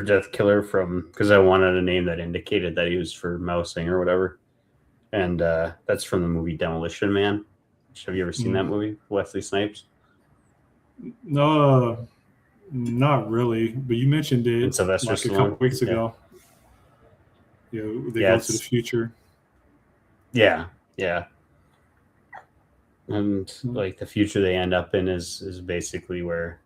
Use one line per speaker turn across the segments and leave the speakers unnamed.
death killer from, because I wanted a name that indicated that he was for mousing or whatever. And that's from the movie Demolition Man. Have you ever seen that movie, Wesley Snipes?
No, not really. But you mentioned it
like
a couple weeks ago. Yeah, they go to the future.
Yeah. And like the future they end up in is basically where,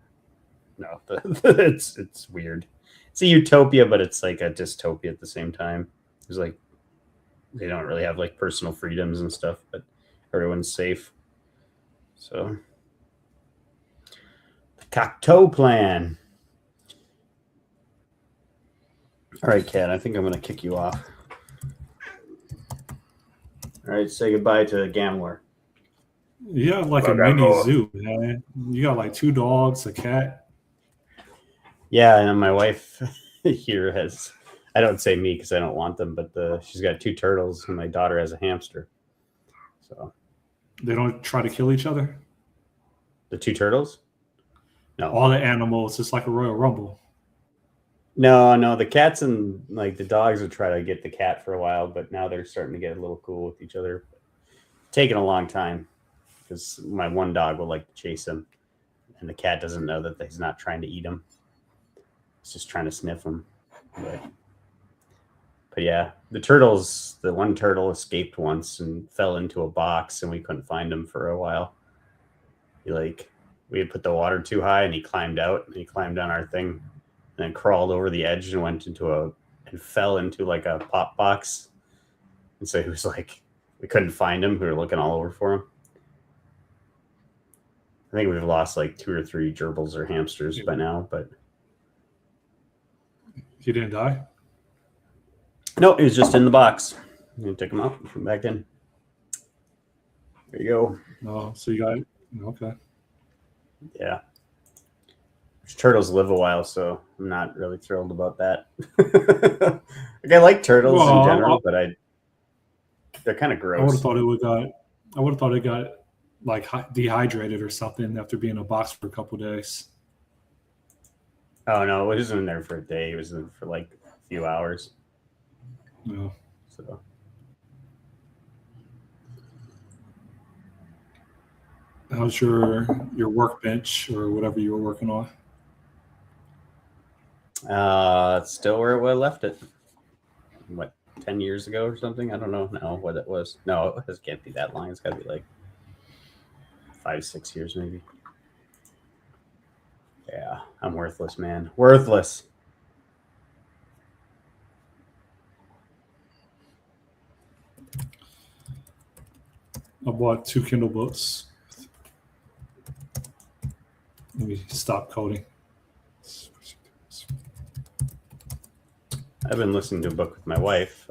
it's weird. It's a utopia, but it's like a dystopia at the same time. It's like they don't really have like personal freedoms and stuff, but everyone's safe. So the Cocteau Plan. All right, Kat, I think I'm going to kick you off. All right, say goodbye to Gambler.
You have like a mini zoo, man. You got like 2 dogs, a cat.
Yeah, and my wife here has, I don't say me because I don't want them, but she's got 2 turtles and my daughter has a hamster. So
they don't try to kill each other?
The 2 turtles? No.
All the animals, it's like a Royal Rumble.
No, the cats and like the dogs would try to get the cat for a while, but now they're starting to get a little cool with each other. Taking a long time because my one dog will like to chase him, and the cat doesn't know that he's not trying to eat him. He's just trying to sniff him. But yeah, the one turtle escaped once and fell into a box, and we couldn't find him for a while. We had put the water too high, and he climbed out, and he climbed on our thing, and then crawled over the edge and went and fell into like a pop box. And so he was like, we couldn't find him. We were looking all over for him. I think we've lost like 2 or 3 gerbils or hamsters by now, but
he didn't die?
No, he was just in the box. You take him out and put him back in. There you go.
Oh, so you got it? Okay.
Yeah. Turtles live a while, so I'm not really thrilled about that. I like turtles in general, but they're kind of gross.
I would have thought it got like dehydrated or something after being in a box for a couple of days.
Oh no, it wasn't in there for a day. It was in for like a few hours.
No.
So.
How's your workbench or whatever you were working on?
It's still where I left it. What, 10 years ago or something? I don't know now what it was. No, it can't be that long. It's got to be like 5-6 years maybe. Yeah, I'm worthless, man. Worthless.
I bought 2 Kindle books. Let me stop coding.
I've been listening to a book with my wife.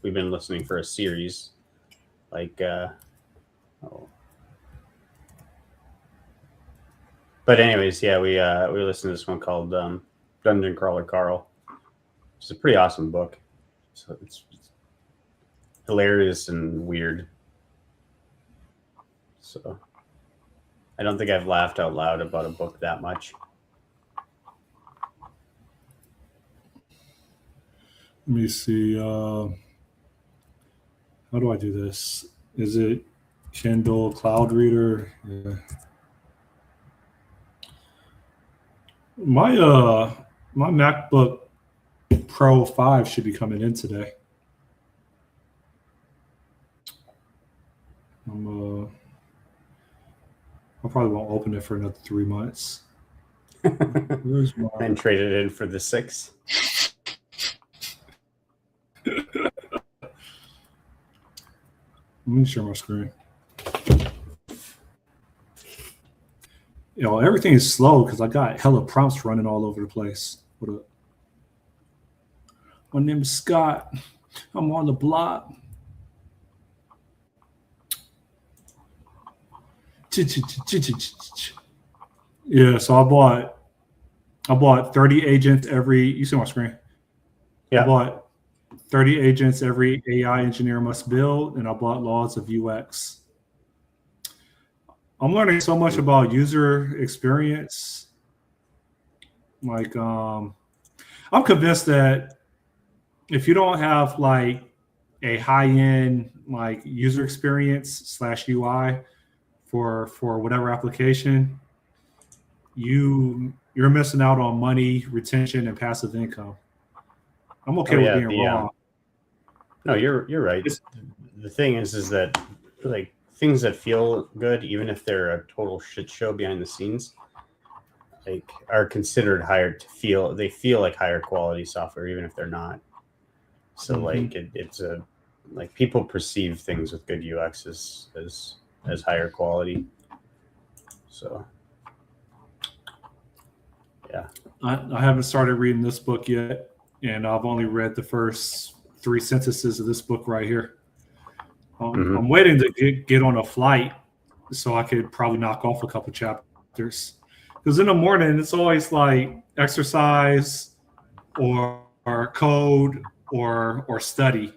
We've been listening for a series. But anyways, yeah, we listened to this one called Dungeon Crawler Carl. It's a pretty awesome book. So it's hilarious and weird. So I don't think I've laughed out loud about a book that much.
Let me see. How do I do this? Is it Kindle Cloud Reader? Yeah. My MacBook Pro 5 should be coming in today. I probably won't open it for another 3 months.
And trade it in for the 6.
Let me share my screen. Everything is slow because I got hella prompts running all over the place. What up? My name is Scott. I'm on the block. Yeah, so I bought 30 agents every. You see my screen?
Yeah.
I bought 30 agents every AI engineer must build, and I bought laws of UX. I'm learning so much about user experience. Like, I'm convinced that if you don't have like a high-end like user experience / UI for whatever application, you're missing out on money, retention, and passive income. I'm okay
Oh
with
yeah,
being wrong.
no, you're right.
It's,
The thing is that like things that feel good, even if they're a total shit show behind the scenes, like are considered higher to feel. They feel like higher quality software, even if they're not. So like it's a like people perceive things with good UX as higher quality. So yeah.
I haven't started reading this book yet, and I've only read the first 3 sentences of this book right here. I'm waiting to get on a flight so I could probably knock off a couple chapters. Because in the morning, it's always like exercise or code or study.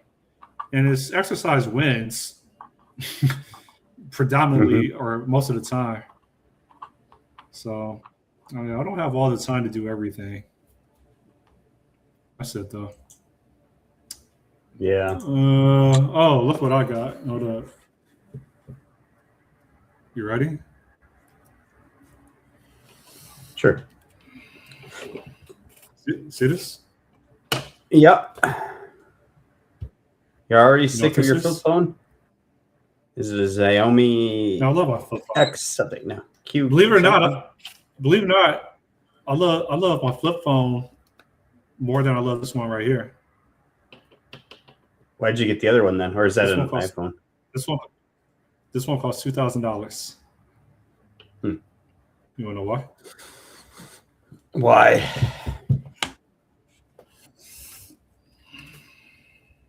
And it's exercise wins predominantly or most of the time. So I don't have all the time to do everything. That's it though.
Yeah.
Oh, look what I got. Hold up. You ready?
Sure.
See this?
Yep. You're already
You know
sick
what
of your
this
flip
is?
phone? Is it a Xiaomi
No, I love my flip phone.
X something? No. Q.
Believe it or
something?
not, I love my flip phone more than I love this one right here.
Why'd you get the other one then? Or is that
This
an
one costs
iPhone?
this one costs $2,000.
Hmm.
You wanna know why?
Why?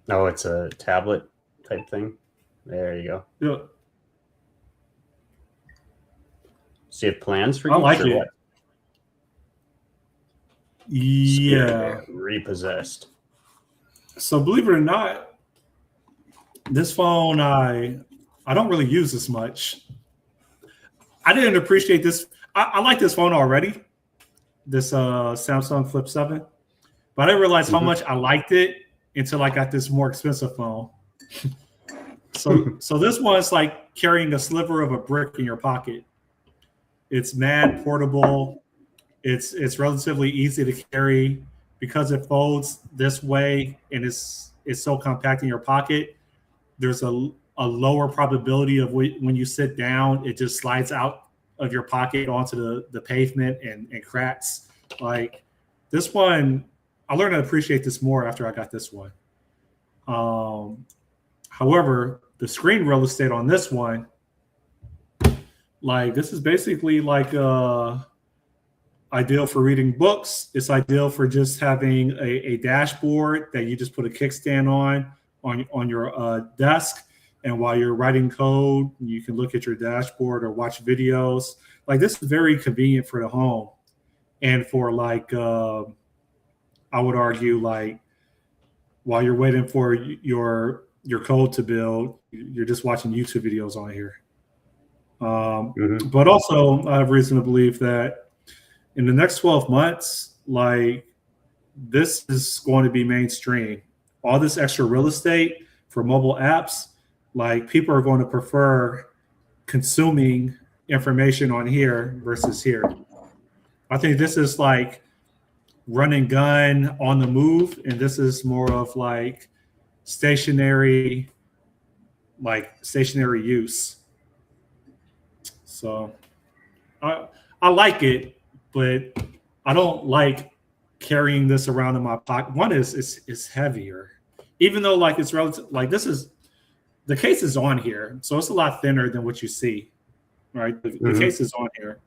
Oh, it's a tablet type thing. There you go.
Yeah.
So you have plans for
I
use
like
or
it.
what?
Yeah.
Repossessed.
So believe it or not, this phone I don't really use this much. I didn't appreciate this. I like this phone already, this Samsung Flip 7, but I didn't realize how much I liked it until I got this more expensive phone. So this one's like carrying a sliver of a brick in your pocket. It's mad portable. It's relatively easy to carry because it folds this way and it's so compact in your pocket. There's a lower probability of when you sit down, it just slides out of your pocket onto the pavement and cracks. Like this one, I learned to appreciate this more after I got this one. However, the screen real estate on this one, like this is basically like ideal for reading books. It's ideal for just having a dashboard that you just put a kickstand on your desk. And while you're writing code, you can look at your dashboard or watch videos. Like this is very convenient for the home. And for like, I would argue like while you're waiting for your code to build, you're just watching YouTube videos on here. But also I have reason to believe that in the next 12 months, like this is going to be mainstream. All this extra real estate for mobile apps, like people are going to prefer consuming information on here versus here. I think this is like run and gun on the move, and this is more of like stationary use. So I like it, but I don't like carrying this around in my pocket. One is it's heavier, even though like it's relative. Like this is the case is on here, so it's a lot thinner than what you see, right? The case is on here,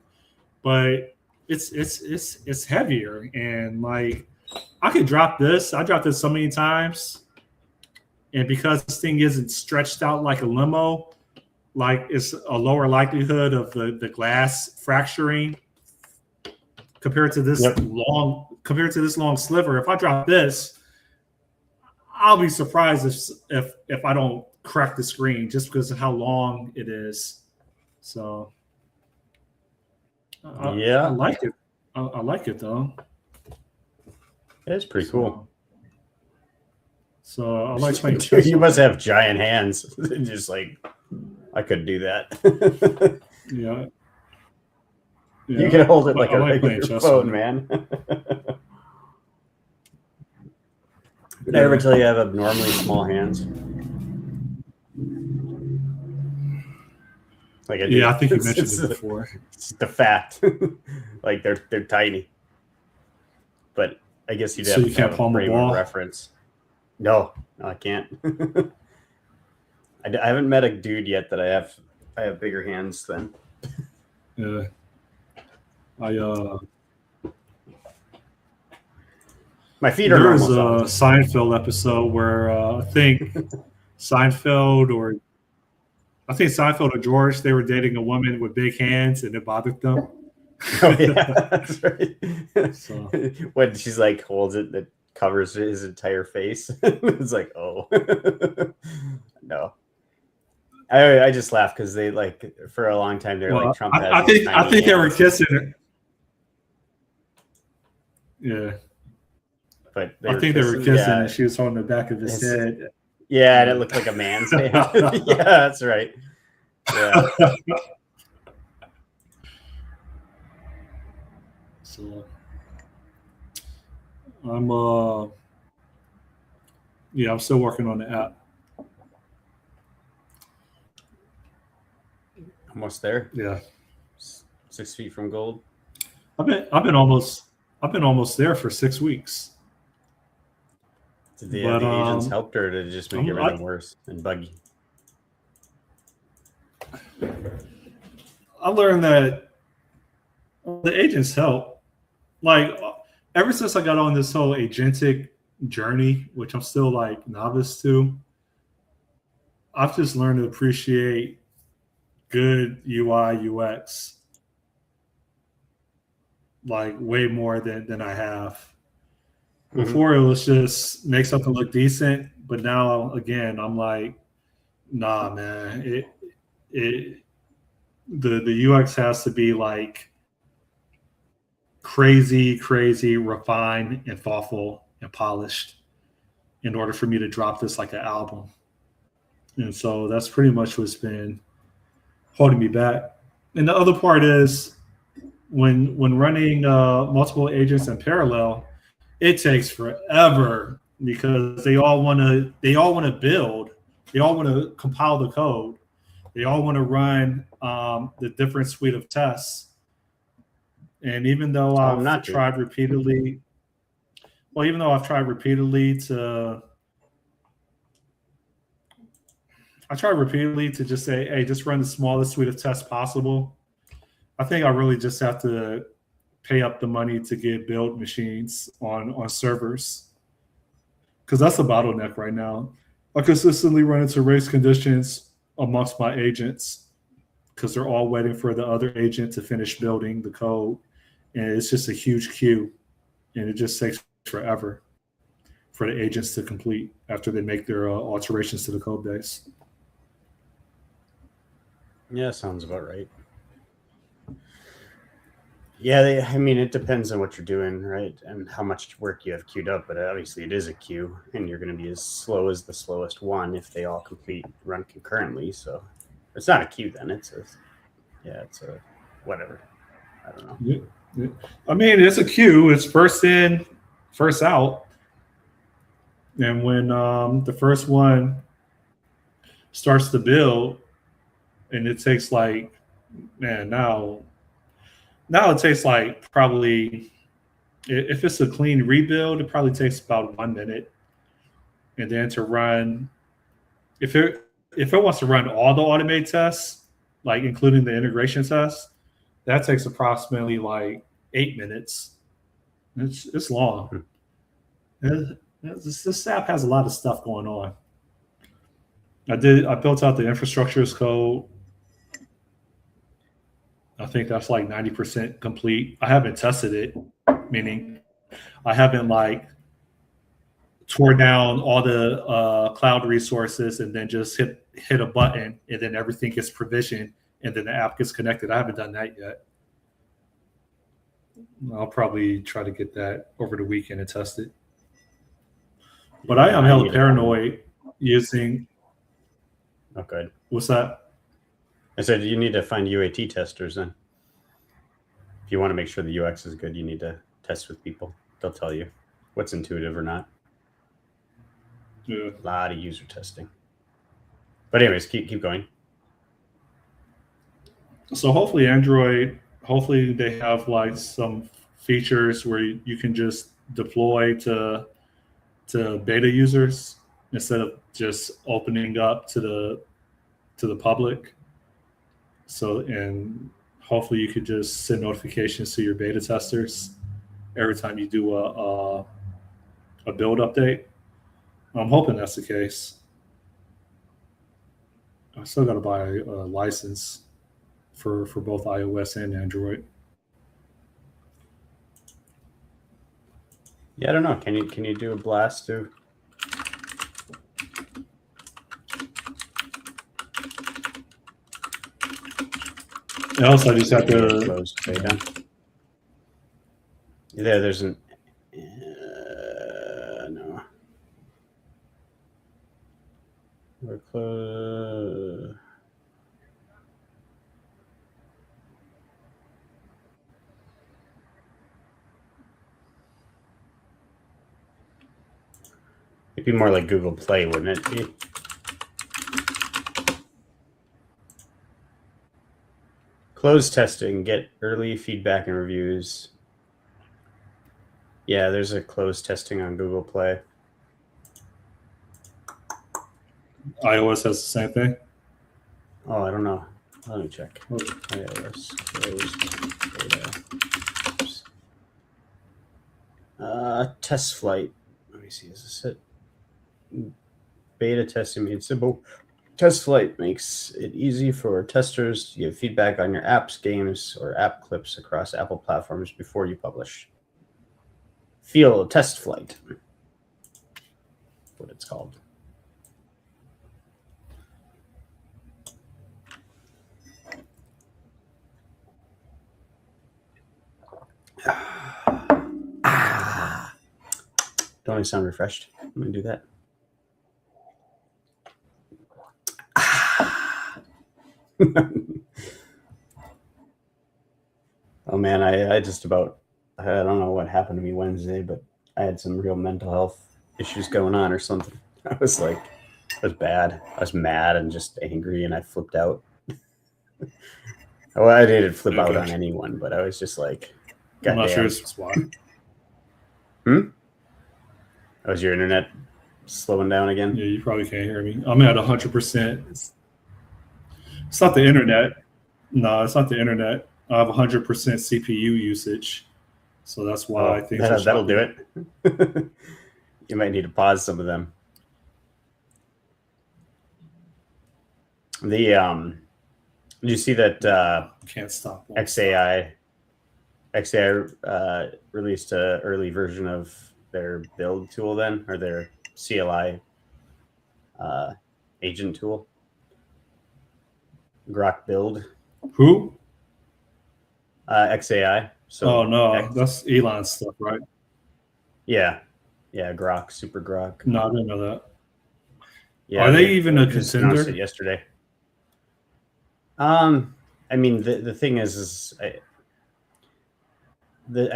but it's heavier, and like I could drop this. I dropped this so many times, and because this thing isn't stretched out like a limo, like it's a lower likelihood of the glass fracturing compared to this long sliver. If I drop this, I'll be surprised if I don't crack the screen just because of how long it is. So I like it. I like it though.
It's pretty cool.
So I like playing chess.
You must have giant hands. Just like I could do that.
Yeah.
You can hold it like a
like
regular phone, man. Did I ever tell you I have abnormally small hands? Like I do.
Yeah, I think you mentioned it before.
It's the fact. Like they're tiny. But I guess you'd have to have a frame of reference. No, I can't. I haven't met a dude yet that I have bigger hands than.
Yeah.
My feet are normal.
There was a Seinfeld episode where I think Seinfeld or George, they were dating a woman with big hands and it bothered them.
Oh yeah, that's right. So. When she's like holds it, that covers his entire face. It's like, oh no. I just laugh because they like for a long time they're like Trump.
I think they were kissing her. Yeah.
But
I think they were kissing and she was holding the back of his head.
Yeah, and it looked like a man's hand. Yeah, that's right. Yeah.
So I'm still working on the app.
Almost there.
Yeah.
6 feet from gold.
I've been almost there for 6 weeks.
Did the agents help her to just make everything worse and buggy?
I learned that the agents help. Like ever since I got on this whole agentic journey, which I'm still like novice to, I've just learned to appreciate good UI UX like way more than I have. Before it was just make something look decent, but now again I'm like, nah, man. The UX has to be like crazy, refined and thoughtful and polished in order for me to drop this like an album. And so that's pretty much what's been holding me back. And the other part is when running multiple agents in parallel, it takes forever because they all want to build, they all want to compile the code, they all want to run the different suite of tests. And even though I've tried repeatedly to just say, hey, just run the smallest suite of tests possible, I think I really just have to pay up the money to get build machines on servers, because that's a bottleneck right now. I consistently run into race conditions amongst my agents because they're all waiting for the other agent to finish building the code, and it's just a huge queue, and it just takes forever for the agents to complete after they make their alterations to the code base.
Yeah, sounds about right. Yeah, I mean, it depends on what you're doing, right? And how much work you have queued up, but obviously it is a queue, and you're going to be as slow as the slowest one if they all run concurrently. So it's not a queue then. It's a whatever. I don't know.
Yeah. I mean, it's a queue. It's first in, first out. And when the first one starts to build, and it takes like, man, now it takes like probably, if it's a clean rebuild, it probably takes about 1 minute. And then to run, if it wants to run all the automated tests, like including the integration tests, that takes approximately like 8 minutes. It's long. This app has a lot of stuff going on. I built out the infrastructure as code. I think that's like 90% complete. I haven't tested it, meaning I haven't like tore down all the cloud resources and then just hit a button and then everything gets provisioned and then the app gets connected. I haven't done that yet. I'll probably try to get that over the weekend and test it. But
Yeah,
I am
I
hella
need to
paranoid using.
Oh, good.
What's that?
I said you need to find UAT testers then. If you want to make sure the UX is good, you need to test with people. They'll tell you what's intuitive or not.
Yeah.
A lot of user testing. But anyways, keep going.
So hopefully hopefully they have like some features where you can just deploy to beta users instead of just opening up to the public. So and hopefully you could just send notifications to your beta testers every time you do a build update. I'm hoping that's the case. I still got to buy a license for both iOS and Android.
Yeah, I don't know. Can you do a blast too?
And also, I just have to.
Closed beta. Yeah, there's an no. We're close. It'd be more like Google Play, wouldn't it be? Close testing, get early feedback and reviews. Yeah, there's a closed testing on Google Play.
iOS has the same thing.
Oh, I don't know. Let me check. iOS closed beta. Test flight. Let me see. Is this it? Beta testing made simple. Test flight makes it easy for testers to give feedback on your apps, games, or app clips across Apple platforms before you publish. Feel test flight. What it's called. Don't I sound refreshed? I'm gonna do that. Oh man, I just about, I don't know what happened to me Wednesday, but I had some real mental health issues going on or something. I was like, it was bad. I was mad and just angry, and I flipped out. Well, I didn't flip out on anyone, but I was just like,
I'm not sure
goddamn.
it's why.
Was your internet slowing down again?
Yeah, you probably can't hear me. I'm at 100%. It's not the internet. No, it's not the internet. I have 100% CPU usage, so that's why things are
that'll do it. You might need to pause some of them. Did you see that
can't stop
XAI released an early version of their build tool then, or their CLI agent tool? Grok build.
Who?
XAI. So
oh no, that's Elon's stuff, right?
Yeah, Grok, Super Grok.
No, I didn't know that.
Yeah,
are they even a
just announced
contender?
it yesterday. I mean, the thing is I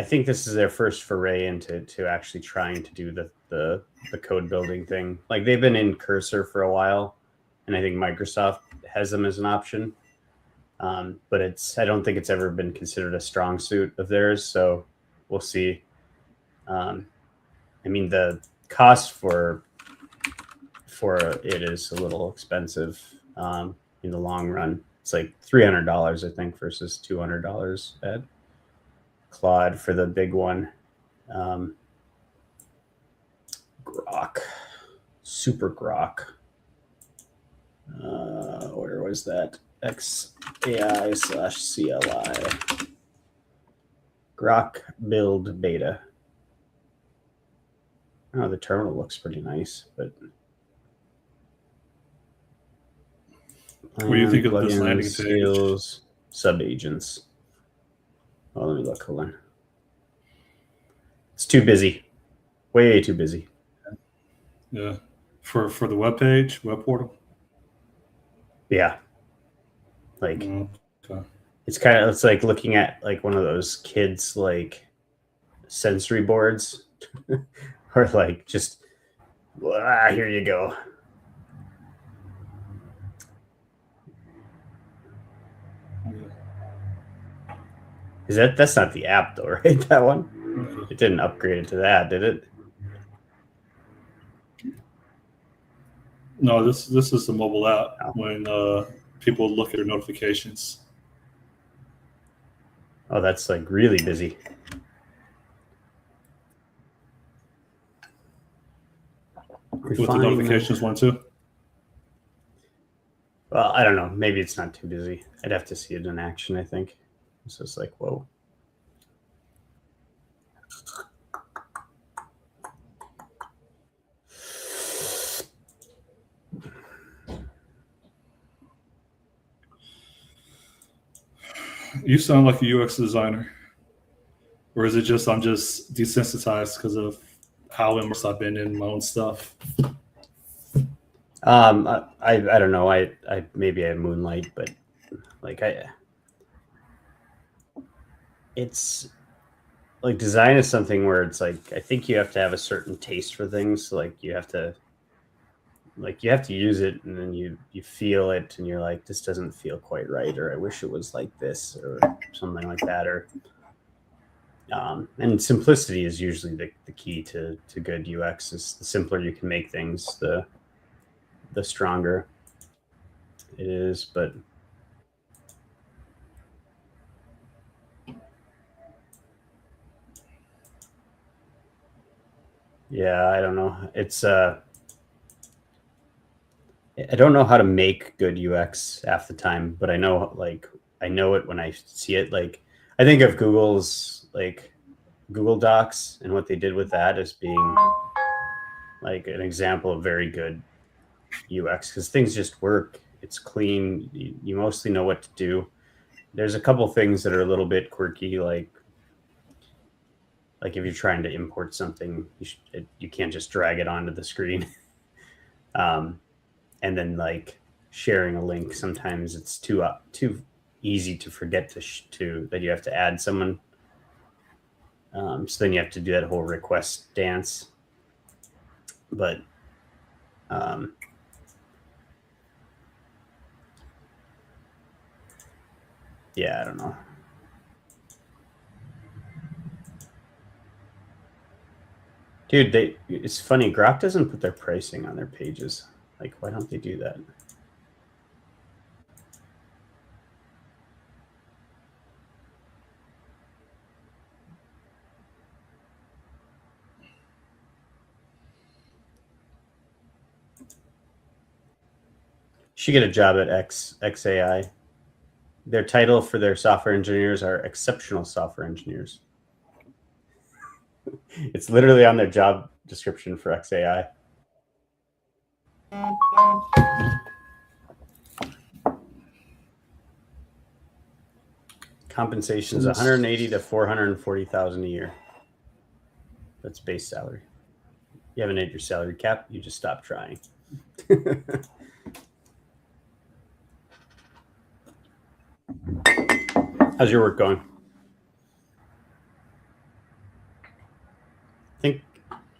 think this is their first foray into actually trying to do the code building thing. Like they've been in Cursor for a while, and I think Microsoft has them as an option. But I don't think it's ever been considered a strong suit of theirs. So we'll see. I mean, the cost for it is a little expensive in the long run. It's like $300, I think, versus $200 at Claude for the big one. Grok, Super Grok. Where was that? XAI/CLI. Grok build beta. Oh, the terminal looks pretty nice, but
What do you think of this landing page?
Skills, subagents. Oh, let me look. Hold on. too busy, way too busy.
Yeah, for the web page, web portal.
Yeah, like
Okay.
it's like looking at like one of those kids like sensory boards, or like just here you go. Is that's not the app though, right? That one? It didn't upgrade it to that, did it?
No, this is the mobile app
No.
when people look at their notifications.
Oh, that's like really busy.
With the notifications one too.
Well, I don't know. Maybe it's not too busy. I'd have to see it in action, I think. So it's like, whoa.
You sound like a UX designer. Or is it just I'm just desensitized because of how immersed I've been in my own stuff?
I don't know. I maybe I moonlight, but like it's like design is something where it's like I think you have to have a certain taste for things. Like you have to use it, and then you feel it, and you're like, this doesn't feel quite right, or I wish it was like this, or something like that, or and simplicity is usually the key to good UX. Is the simpler you can make things, the stronger it is. But yeah, I don't know. It's I don't know how to make good UX half the time, but I know it when I see it. Like I think of Google's like Google Docs and what they did with that as being like an example of very good UX, because things just work. It's clean. You mostly know what to do. There's a couple things that are a little bit quirky, like if you're trying to import something, you can't just drag it onto the screen. And then like sharing a link, sometimes it's too easy to forget to that you have to add someone. So then you have to do that whole request dance. But yeah, I don't know. Dude, it's funny. Grok doesn't put their pricing on their pages. Like, why don't they do that? Should get a job at XAI. Their title for their software engineers are exceptional software engineers. It's literally on their job description for XAI. Compensation is 180 to 440,000 a year. That's base salary. You haven't hit your salary cap. You just stop trying. How's your work going?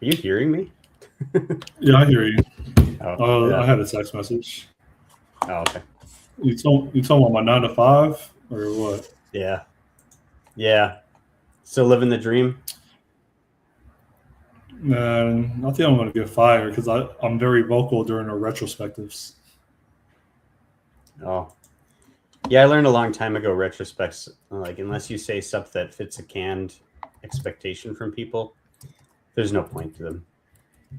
Are you hearing me?
Yeah, I hear you.
Yeah.
I had a text message.
Oh, okay.
You told me about my 9 to 5 or what?
Yeah. Still living the dream?
Man, I think I'm going to get fired because I'm very vocal during our retrospectives.
Oh. Yeah, I learned a long time ago, retrospects, like, unless you say stuff that fits a canned expectation from people, there's no point to them.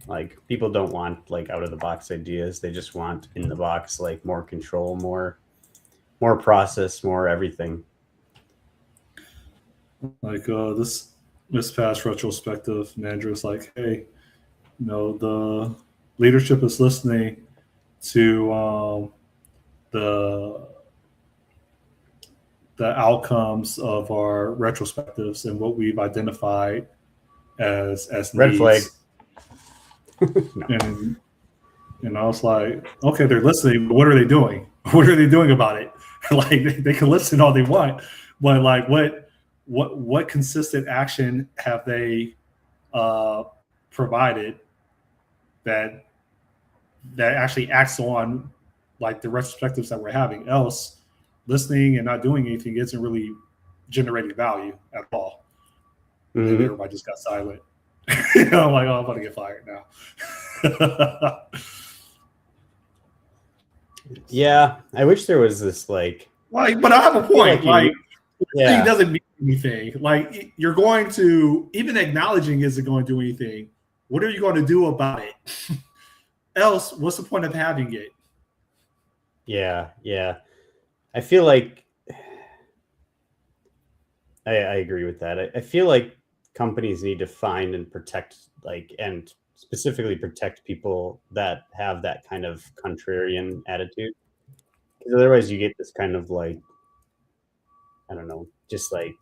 Like, people don't want, like, out-of-the-box ideas. They just want in-the-box, like, more control, more process, more everything.
Like, this past retrospective, manager was like, hey, the leadership is listening to the outcomes of our retrospectives and what we've identified as
Red flag.
needs. And I was like, okay, they're listening, but what are they doing? What are they doing about it? Like they can listen all they want, but like what consistent action have they provided that actually acts on like the retrospectives that we're having? Else, listening and not doing anything isn't really generating value at all.
Mm-hmm.
Maybe everybody just got silent. I'm like, oh, I'm about to get fired now.
Yeah, I wish there was this like,
but I have a point. Like,
yeah,
it doesn't mean anything. Like, you're going to, even acknowledging isn't going to do anything. What are you going to do about it? Else, what's the point of having it?
Yeah. I feel like I agree with that. I feel like companies need to find and protect, like, and specifically protect people that have that kind of contrarian attitude. Because otherwise you get this kind of like, I don't know, just like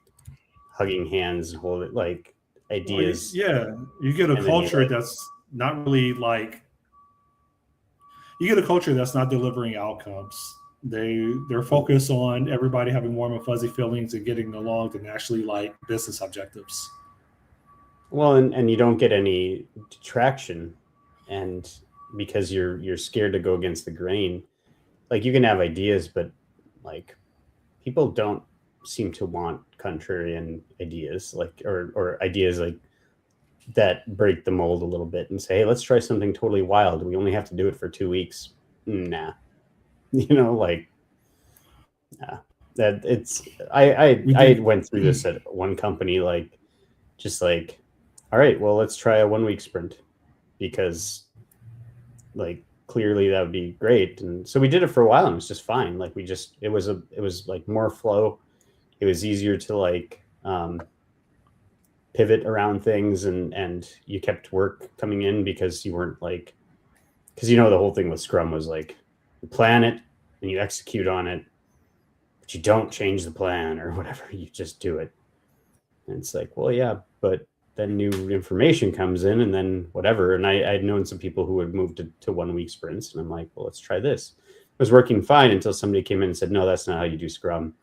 hugging hands and hold it like ideas.
You get a culture that's not really like, you get a culture that's not delivering outcomes. They're focused on everybody having warm and fuzzy feelings and getting along than actually like business objectives.
Well, and you don't get any traction, and because you're scared to go against the grain. Like, you can have ideas, but like people don't seem to want contrarian ideas, like or ideas like that break the mold a little bit and say, hey, let's try something totally wild. We only have to do it for 2 weeks. Nah. Like, that it's I went through this at one company, like, just like, all right, well, let's try a 1 week sprint, because like clearly that would be great. And so we did it for a while and it was just fine. Like, it was like more flow. It was easier to like pivot around things, and you kept work coming in because you weren't like, because the whole thing with Scrum was like, you plan it and you execute on it, but you don't change the plan or whatever, you just do it. And it's like, well, yeah, but then new information comes in and then whatever. And I'd known some people who had moved to 1 week sprints, and I'm like, well, let's try this. It was working fine until somebody came in and said, no, that's not how you do Scrum.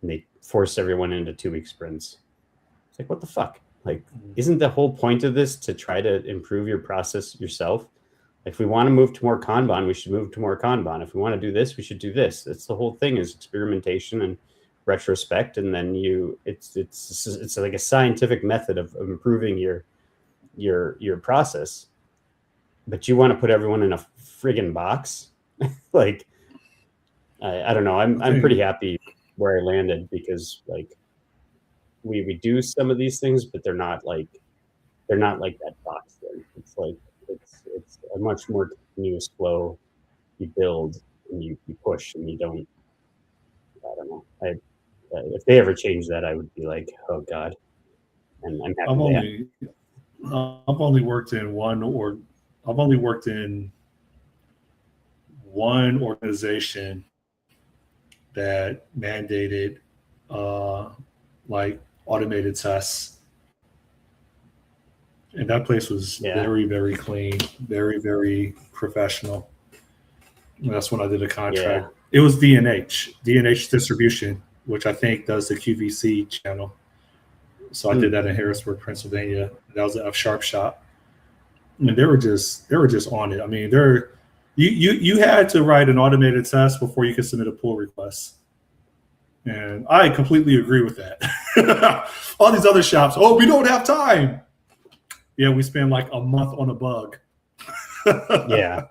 And they forced everyone into 2 week sprints. It's like, what the fuck? Like, isn't the whole point of this to try to improve your process yourself? If we want to move to more Kanban, we should move to more Kanban. If we want to do this, we should do this. It's the whole thing, is experimentation and retrospect, and then it's like a scientific method of improving your process. But you want to put everyone in a friggin' box? Like, I don't know. I'm pretty happy where I landed, because like we do some of these things, but they're not like that box thing. It's like it's a much more continuous flow. You build and you push, and you don't. I don't know. If they ever change that, I would be like, oh god. And I'm happy.
I've only worked in one organization that mandated like automated tests. And that place was very, very clean, very, very professional. And that's when I did a contract.
Yeah.
It was D&H Distribution, which I think does the QVC channel. So I did that in Harrisburg, Pennsylvania. That was a F-sharp shop. And they were just on it. I mean, you had to write an automated test before you could submit a pull request. And I completely agree with that. All these other shops, we don't have time. Yeah, we spend like a month on a bug.
Yeah.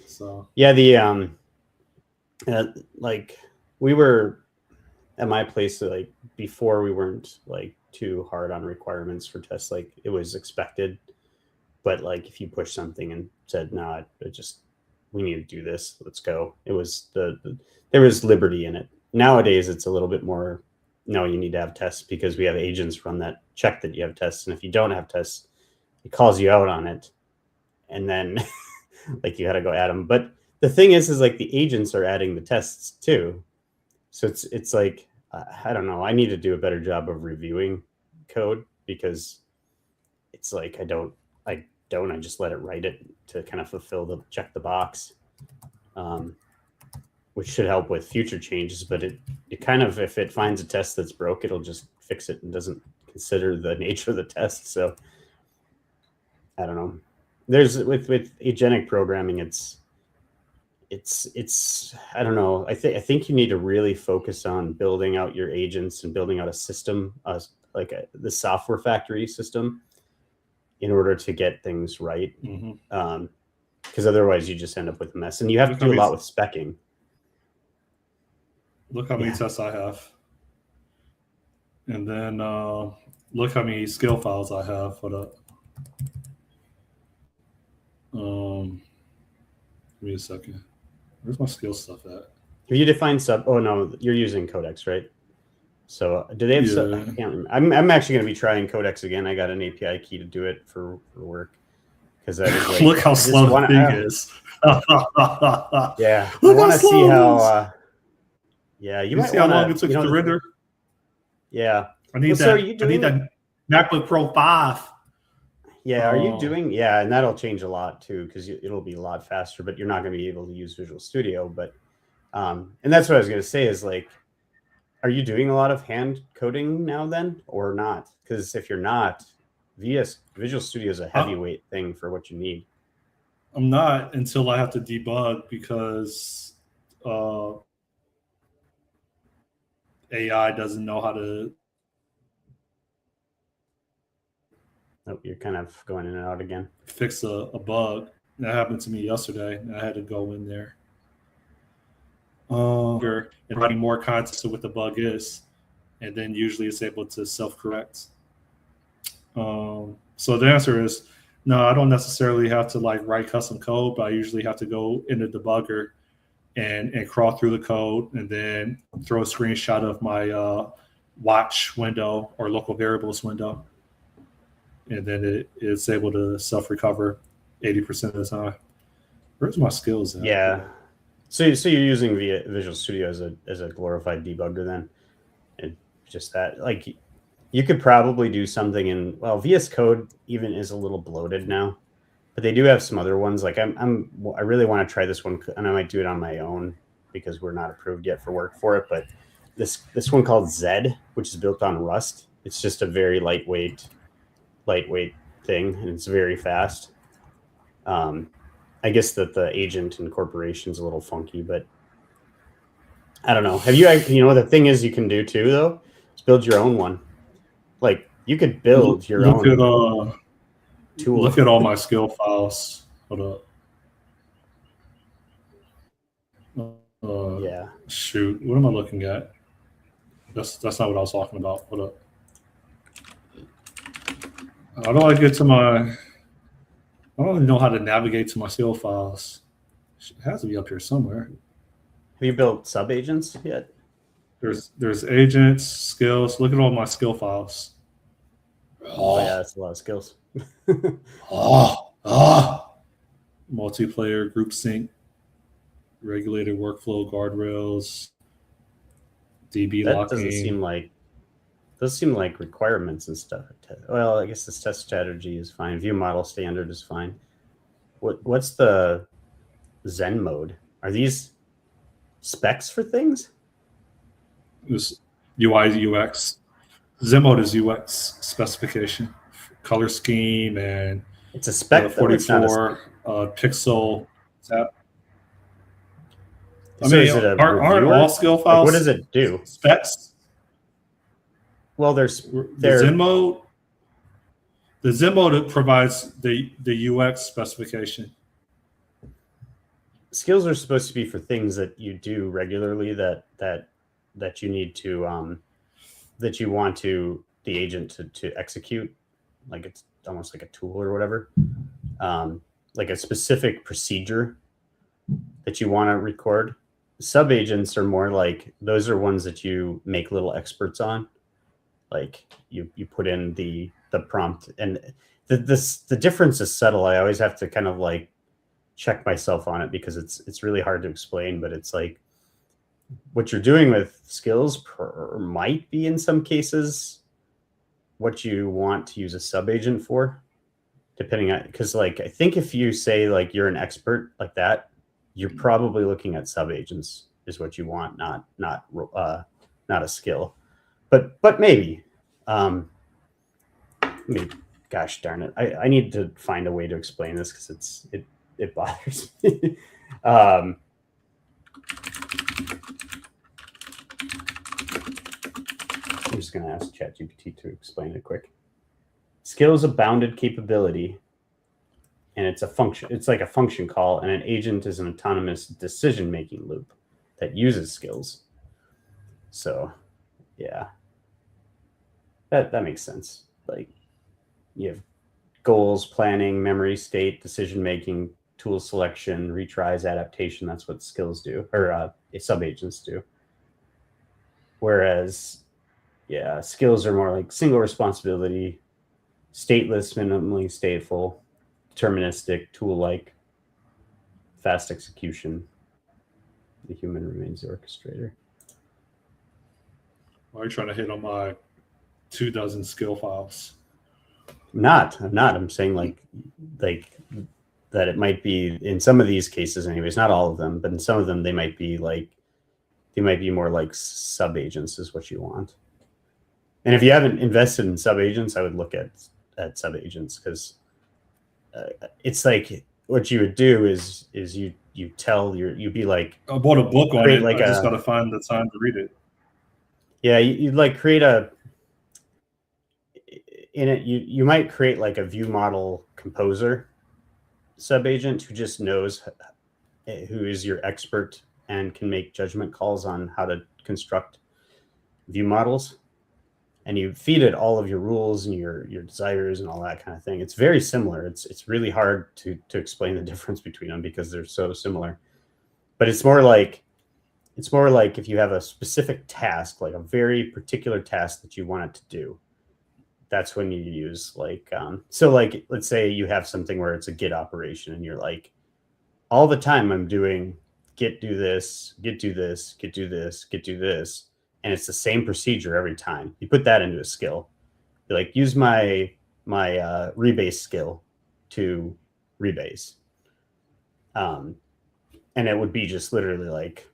So
yeah, the like, we were at my place, like, before, we weren't like too hard on requirements for tests. Like, it was expected, but like if you push something and said, no, we need to do this, let's go. It was there was liberty in it. Nowadays it's a little bit more, no, you need to have tests, because we have agents run that check that you have tests, and if you don't have tests, it calls you out on it, and then like you got to go add them. But the thing is like the agents are adding the tests too, so it's like, I don't know. I need to do a better job of reviewing code, because it's like I just let it write it to kind of check the box, which should help with future changes. But it kind of, if it finds a test that's broke, it'll just fix it and doesn't consider the nature of the test. So I don't know. There's with agentic programming, it's I don't know. I think you need to really focus on building out your agents and building out a system, the software factory system, in order to get things right. Because otherwise you just end up with a mess, and you have to do a lot with speccing.
Look how many tests I have, and then look how many skill files I have for the. Give me a second. Where's my skill stuff at?
Have you defined sub? Oh no, you're using Codex, right? So do they have? I can't remember. I'm actually going to be trying Codex again. I got an API key to do it for work, because I was like,
look how slow the thing is.
Yeah, I want to see how. Yeah, you might
see how long it took to render.
Yeah,
I need that. I need that MacBook Pro 5.
Yeah, are you doing? Yeah, and that'll change a lot too, because it'll be a lot faster. But you're not going to be able to use Visual Studio. But and that's what I was going to say is, like, are you doing a lot of hand coding now then, or not? Because if you're not, Visual Studio is a heavyweight thing for what you need.
I'm not, until I have to debug, because AI doesn't know how to.
Oh, you're kind of going in and out again.
Fix a bug. That happened to me yesterday. I had to go in there. And writing more context of what the bug is, and then usually it's able to self-correct. So the answer is no. I don't necessarily have to write custom code, but I usually have to go in the debugger and crawl through the code, and then throw a screenshot of my watch window or local variables window, and then it's able to self-recover 80% of the time. Where's my skills at?
Yeah. So you're using Visual Studio as a glorified debugger then, and just that, like, you could probably do something in, well, VS Code even is a little bloated now, but they do have some other ones. Like I really want to try this one, and I might do it on my own because we're not approved yet for work for it. But this one called Zed, which is built on Rust. It's just a very lightweight thing, and it's very fast. I guess that the agent incorporation is a little funky, but I don't know. Have you know, the thing is you can do too, though, is build your own one. Like, you could build your own tool.
Look at all my skill files. Hold up.
Yeah.
Shoot. What am I looking at? That's not what I was talking about. Hold up. How do I get to my... I don't even know how to navigate to my skill files. It has to be up here somewhere.
Have you built sub-agents yet?
There's agents, skills. Look at all my skill files.
Oh yeah, that's a lot of skills.
Multiplayer, group sync, regulated workflow, guardrails, DB
that
locking.
Doesn't seem like requirements and stuff. Well, I guess this test strategy is fine. View model standard is fine. What's the Zen mode? Are these specs for things?
This UI, UX. Zen mode is UX specification, color scheme, and
it's a spec.
44 pixel tab.
So
aren't all skill files?
Like, what does it do?
Specs.
Well, there's
the Zen mode. The Zen mode provides the UX specification.
Skills are supposed to be for things that you do regularly that you need to that you want the agent to execute, like it's almost like a tool or whatever, like a specific procedure that you want to record. Sub agents are more like, those are ones that you make little experts on. Like you put in the prompt, and the difference is subtle. I always have to kind of like check myself on it because it's really hard to explain, but it's like what you're doing with skills might be in some cases what you want to use a sub agent for. depending on, because like I think if you say like you're an expert like that, you're probably looking at subagents is what you want, not a skill, but maybe. Maybe, gosh darn it, I need to find a way to explain this because it bothers me. I'm just going to ask ChatGPT to explain it quick. Skill is a bounded capability, and it's a function. It's like a function call, and an agent is an autonomous decision-making loop that uses skills. So, yeah, that makes sense. Like, you have goals, planning, memory state, decision-making, tool selection, retries, adaptation. That's what skills do, or subagents do. Whereas, yeah, skills are more like single responsibility, stateless, minimally stateful, deterministic, tool-like, fast execution. The human remains the orchestrator.
Why are you trying to hit on my 24 skill files?
I'm not. I'm saying like that it might be in some of these cases anyways, not all of them, but in some of them they might be more like subagents is what you want. And if you haven't invested in subagents, I would look at subagents, because it's like what you would do is you'd be like,
I bought a book on it.
Like
I just got to find the time to read it.
Yeah, you'd like create in it, you might create like a view model composer subagent who just knows, who is your expert and can make judgment calls on how to construct view models. And you feed it all of your rules and your desires and all that kind of thing. It's very similar. It's really hard to explain the difference between them because they're so similar. But it's more like if you have a specific task, like a very particular task that you want it to do, that's when you use like, so like, let's say you have something where it's a Git operation and you're like, all the time I'm doing Git do this, Git do this, Git do this, Git do this. And it's the same procedure every time. You put that into a skill. You're like, use my rebase skill to rebase. And it would be just literally like,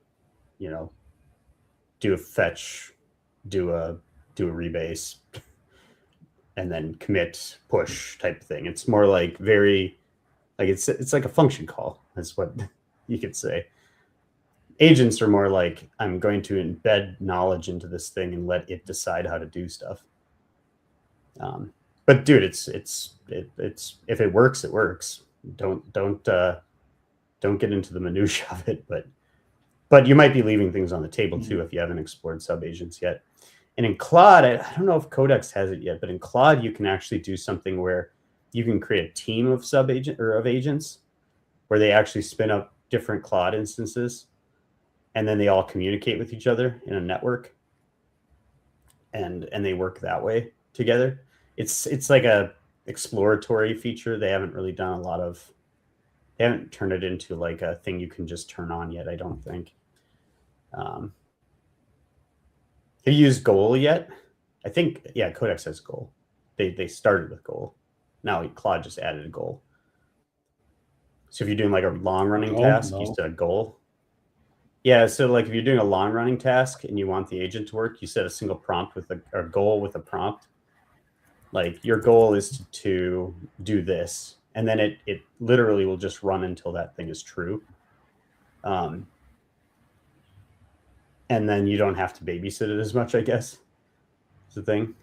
do a fetch, do a rebase, and then commit, push type thing. It's more like it's like a function call. That's what you could say. Agents are more like, I'm going to embed knowledge into this thing and let it decide how to do stuff. But dude, it's if it works, it works. Don't get into the minutia of it, but you might be leaving things on the table too if you haven't explored subagents yet. And in Claude, I don't know if Codex has it yet, but in Claude you can actually do something where you can create a team of of agents where they actually spin up different Claude instances, and then they all communicate with each other in a network, and they work that way together. It's like a exploratory feature. They haven't really done they haven't turned it into like a thing you can just turn on yet, I don't think. Have you used goal yet? I think, yeah, Codex has goal. They started with goal. Now Claude just added a goal. So if you're doing like a long running task, you set a goal. Yeah, so like if you're doing a long running task and you want the agent to work, you set a single prompt with a goal with a prompt. Like your goal is to do this, and then it literally will just run until that thing is true. And then you don't have to babysit it as much, I guess. Is the thing.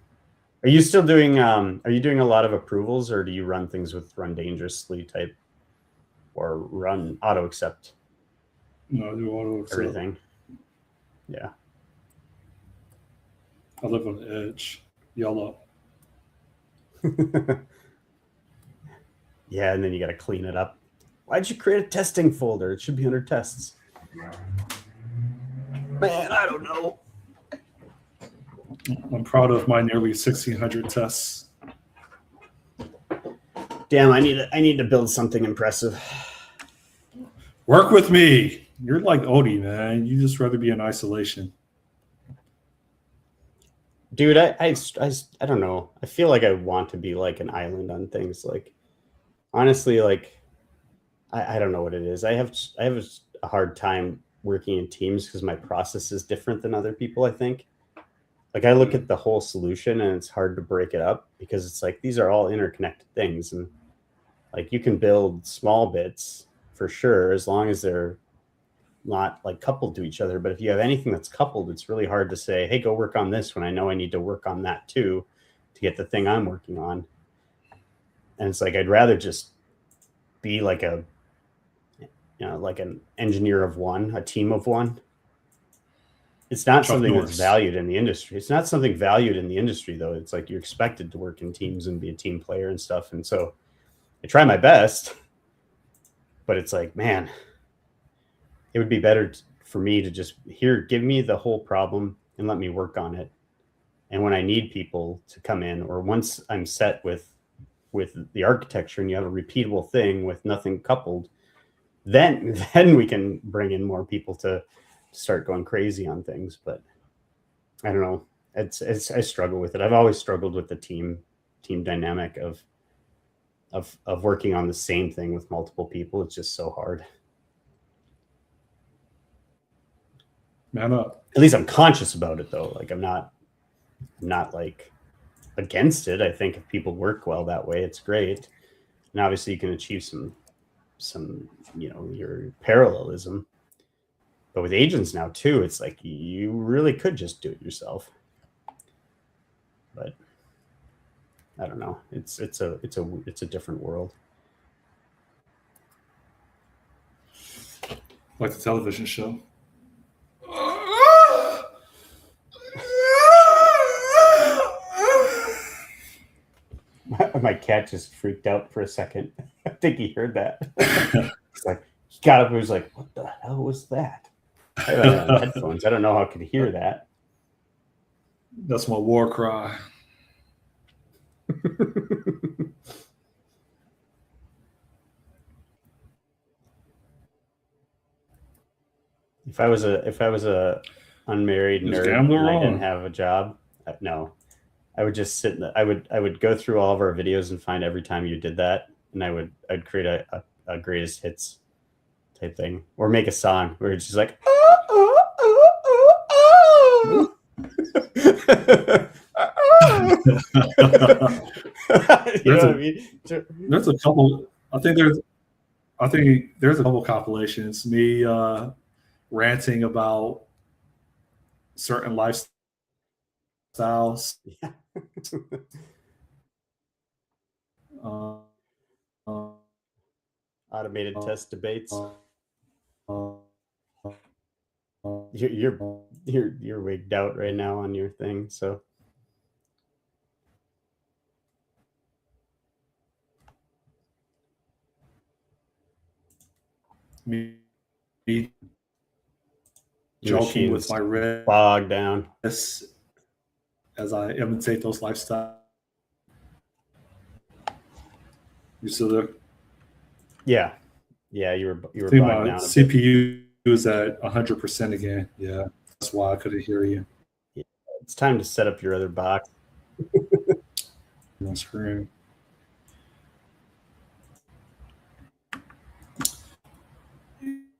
Are you still doing are you doing a lot of approvals, or do you run things with run dangerously type or run auto accept?
No, I do auto accept.
Everything. Yeah.
I live on the edge. Yellow.
Yeah, and then you got to clean it up. Why'd you create a testing folder? It should be under tests. Man, I don't know.
I'm proud of my nearly 1,600 tests.
Damn, I need to build something impressive.
Work with me. You're like Odie, man. You just rather be in isolation.
Dude, I don't know. I feel like I want to be like an island on things. Like honestly, like, I don't know what it is. I have a hard time working in teams because my process is different than other people, I think. Like, I look at the whole solution and it's hard to break it up because it's like these are all interconnected things, and like you can build small bits for sure as long as they're not like coupled to each other. But if you have anything that's coupled, it's really hard to say, hey, go work on this when I know I need to work on that too to get the thing I'm working on. And it's like I'd rather just be like like an engineer of one, a team of one. It's not
Chuck
something that's
Norris.
valued in the industry. It's not something valued in the industry, though. It's like you're expected to work in teams and be a team player and stuff. And so I try my best, but it's like, man, it would be better for me to just give me the whole problem and let me work on it. And when I need people to come in, or once I'm set with the architecture and you have a repeatable thing with nothing coupled, then we can bring in more people to start going crazy on things. But I don't know. I struggle with it. I've always struggled with the team dynamic of working on the same thing with multiple people. It's just so hard.
Man up.
At least I'm conscious about it, though. Like I'm not like against it. I think if people work well that way, it's great. And obviously you can achieve some your parallelism. But with agents now too, it's like you really could just do it yourself. But I don't know. It's a different world.
Like the television show.
My cat just freaked out for a second. I think he heard that. It's like he got up and was like, "What the hell was that?" I have it on headphones. I don't know how I could hear that.
That's my war cry.
If I was a unmarried nerd and I didn't have a job, no, I would just sit. I would go through all of our videos and find every time you did that, and I'd create a greatest hits type thing, or make a song where it's just like, you know what I mean?
There's a couple. I think there's a couple compilations. Me ranting about certain lifestyles.
Yeah. Automated test debates. You're wigged out right now on your thing, so.
Me joking with my wrist
bogged down
as I imitate those lifestyles. You still there?
Yeah, you were
bogged
down.
CPU is at 100% again. Yeah, that's why I couldn't hear you.
Yeah, it's time to set up your other box
on screen.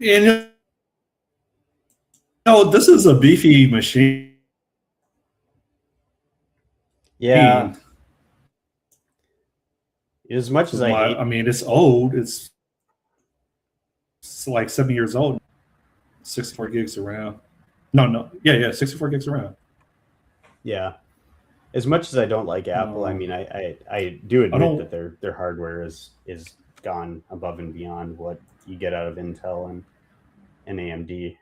And this is a beefy machine.
Yeah. As much as
I mean, it's old. It's like 7 years old. 64 gigs around. No. Yeah, 64 gigs around.
Yeah. As much as I don't like Apple, I mean, I do admit that their hardware is gone above and beyond what you get out of Intel and AMD.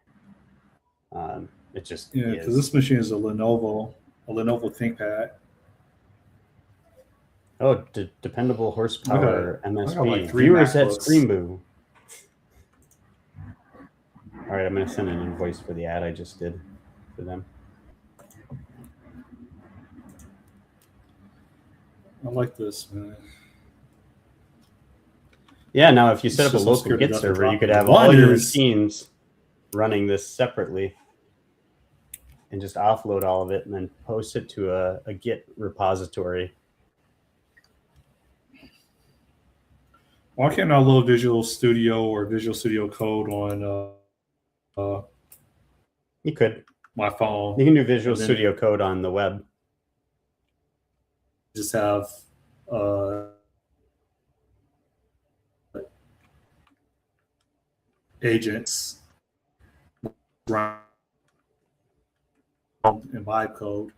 It just
because this machine is a Lenovo ThinkPad.
Oh, dependable horsepower MSP.
Like
Viewers at Screamboo. All right, I'm going to send an invoice for the ad I just did for them.
I like this, man.
Yeah, now if you set up a local Git server, you could have all your machines running this separately and just offload all of it and then post it to a Git repository.
Why can't I load Visual Studio or Visual Studio Code on
You could.
my phone?
You can do Visual
And then
Studio Code on the web.
just have agents run in vibe code.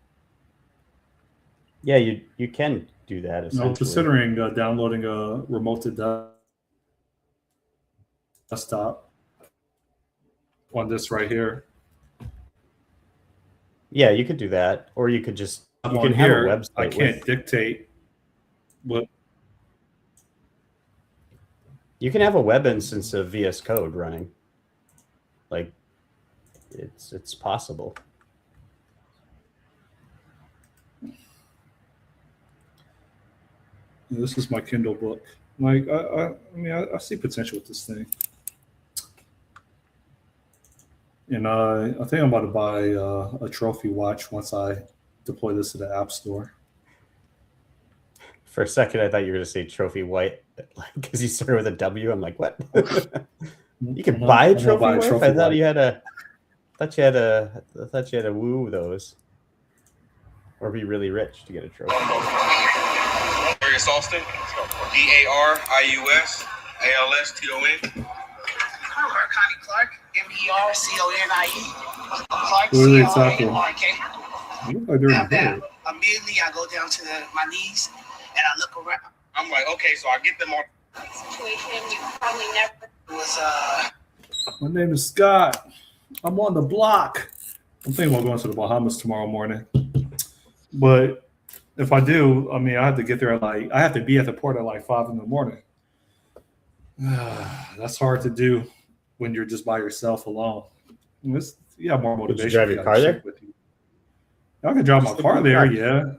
Yeah, you can do that essentially.
I'm considering downloading a remote to desktop on this right here.
Yeah, you could do that, or you could just you
on
can have a
here,
website.
I can't dictate what.
You can have a web instance of VS Code running. Like, it's possible.
This is my Kindle book. Like, I mean, I see potential with this thing, and I think I'm about to buy a trophy watch once I deploy this to the App Store.
For a second, I thought you were going to say trophy white, because you started with a W. I'm like, what? You could buy a trophy wife? I thought you had a. I thought you had to woo those, or be really rich to get a trophy.
Darius Austin, DARIUS Connie Clark, MERCONIE. Clark,
What are they talking?
Immediately, I go down to my knees and I look around. I'm like, okay, so I get them on. Situation you probably never was.
My name is Scott. I'm on the block. I'm thinking about going to the Bahamas tomorrow morning. But if I do, I mean, I have to get there at I have to be at the port at like 5 in the morning. That's hard to do when you're just by yourself alone. You have more motivation.
Did you drive your car there?
With you. I can drive my car there, yeah.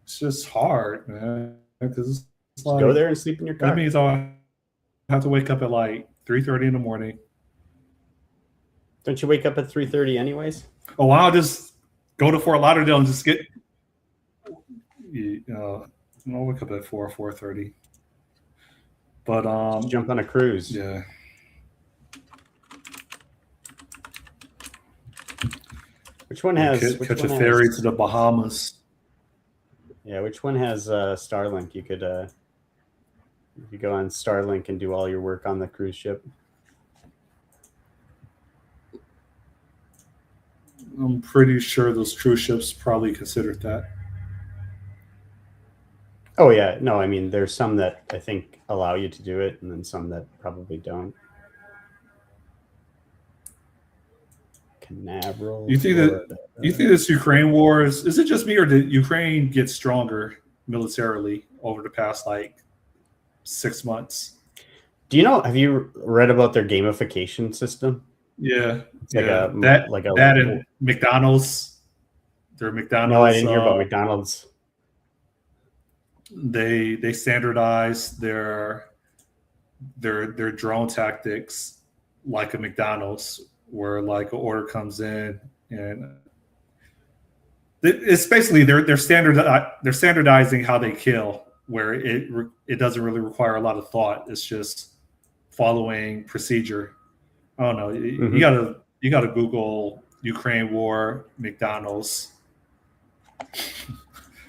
It's just hard, man. Because it's like,
go there and sleep in your car.
That means I have to wake up at like 3:30 in the morning.
Don't you wake up at 3:30 anyways?
Oh, I'll just go to Fort Lauderdale and just get. I'll wake up at 4:30. But
just jump on a cruise.
Yeah.
Which one has
catch a ferry to the Bahamas?
Yeah, which one has Starlink? You could go on Starlink and do all your work on the cruise ship.
I'm pretty sure those cruise ships probably considered that.
Oh yeah, no, I mean there's some that I think allow you to do it, and then some that probably don't. Canaveral.
You think this Ukraine war is it just me, or did Ukraine get stronger militarily over the past like 6 months?
Do you know? Have you read about their gamification system?
Yeah,
it's like
that and McDonald's. Their McDonald's.
No, I didn't hear about McDonald's.
They standardized their drone tactics like a McDonald's, where like an order comes in and it's basically they're standardizing how they kill, where it doesn't really require a lot of thought. It's just following procedure. I don't know. Mm-hmm. You gotta Google Ukraine war McDonald's,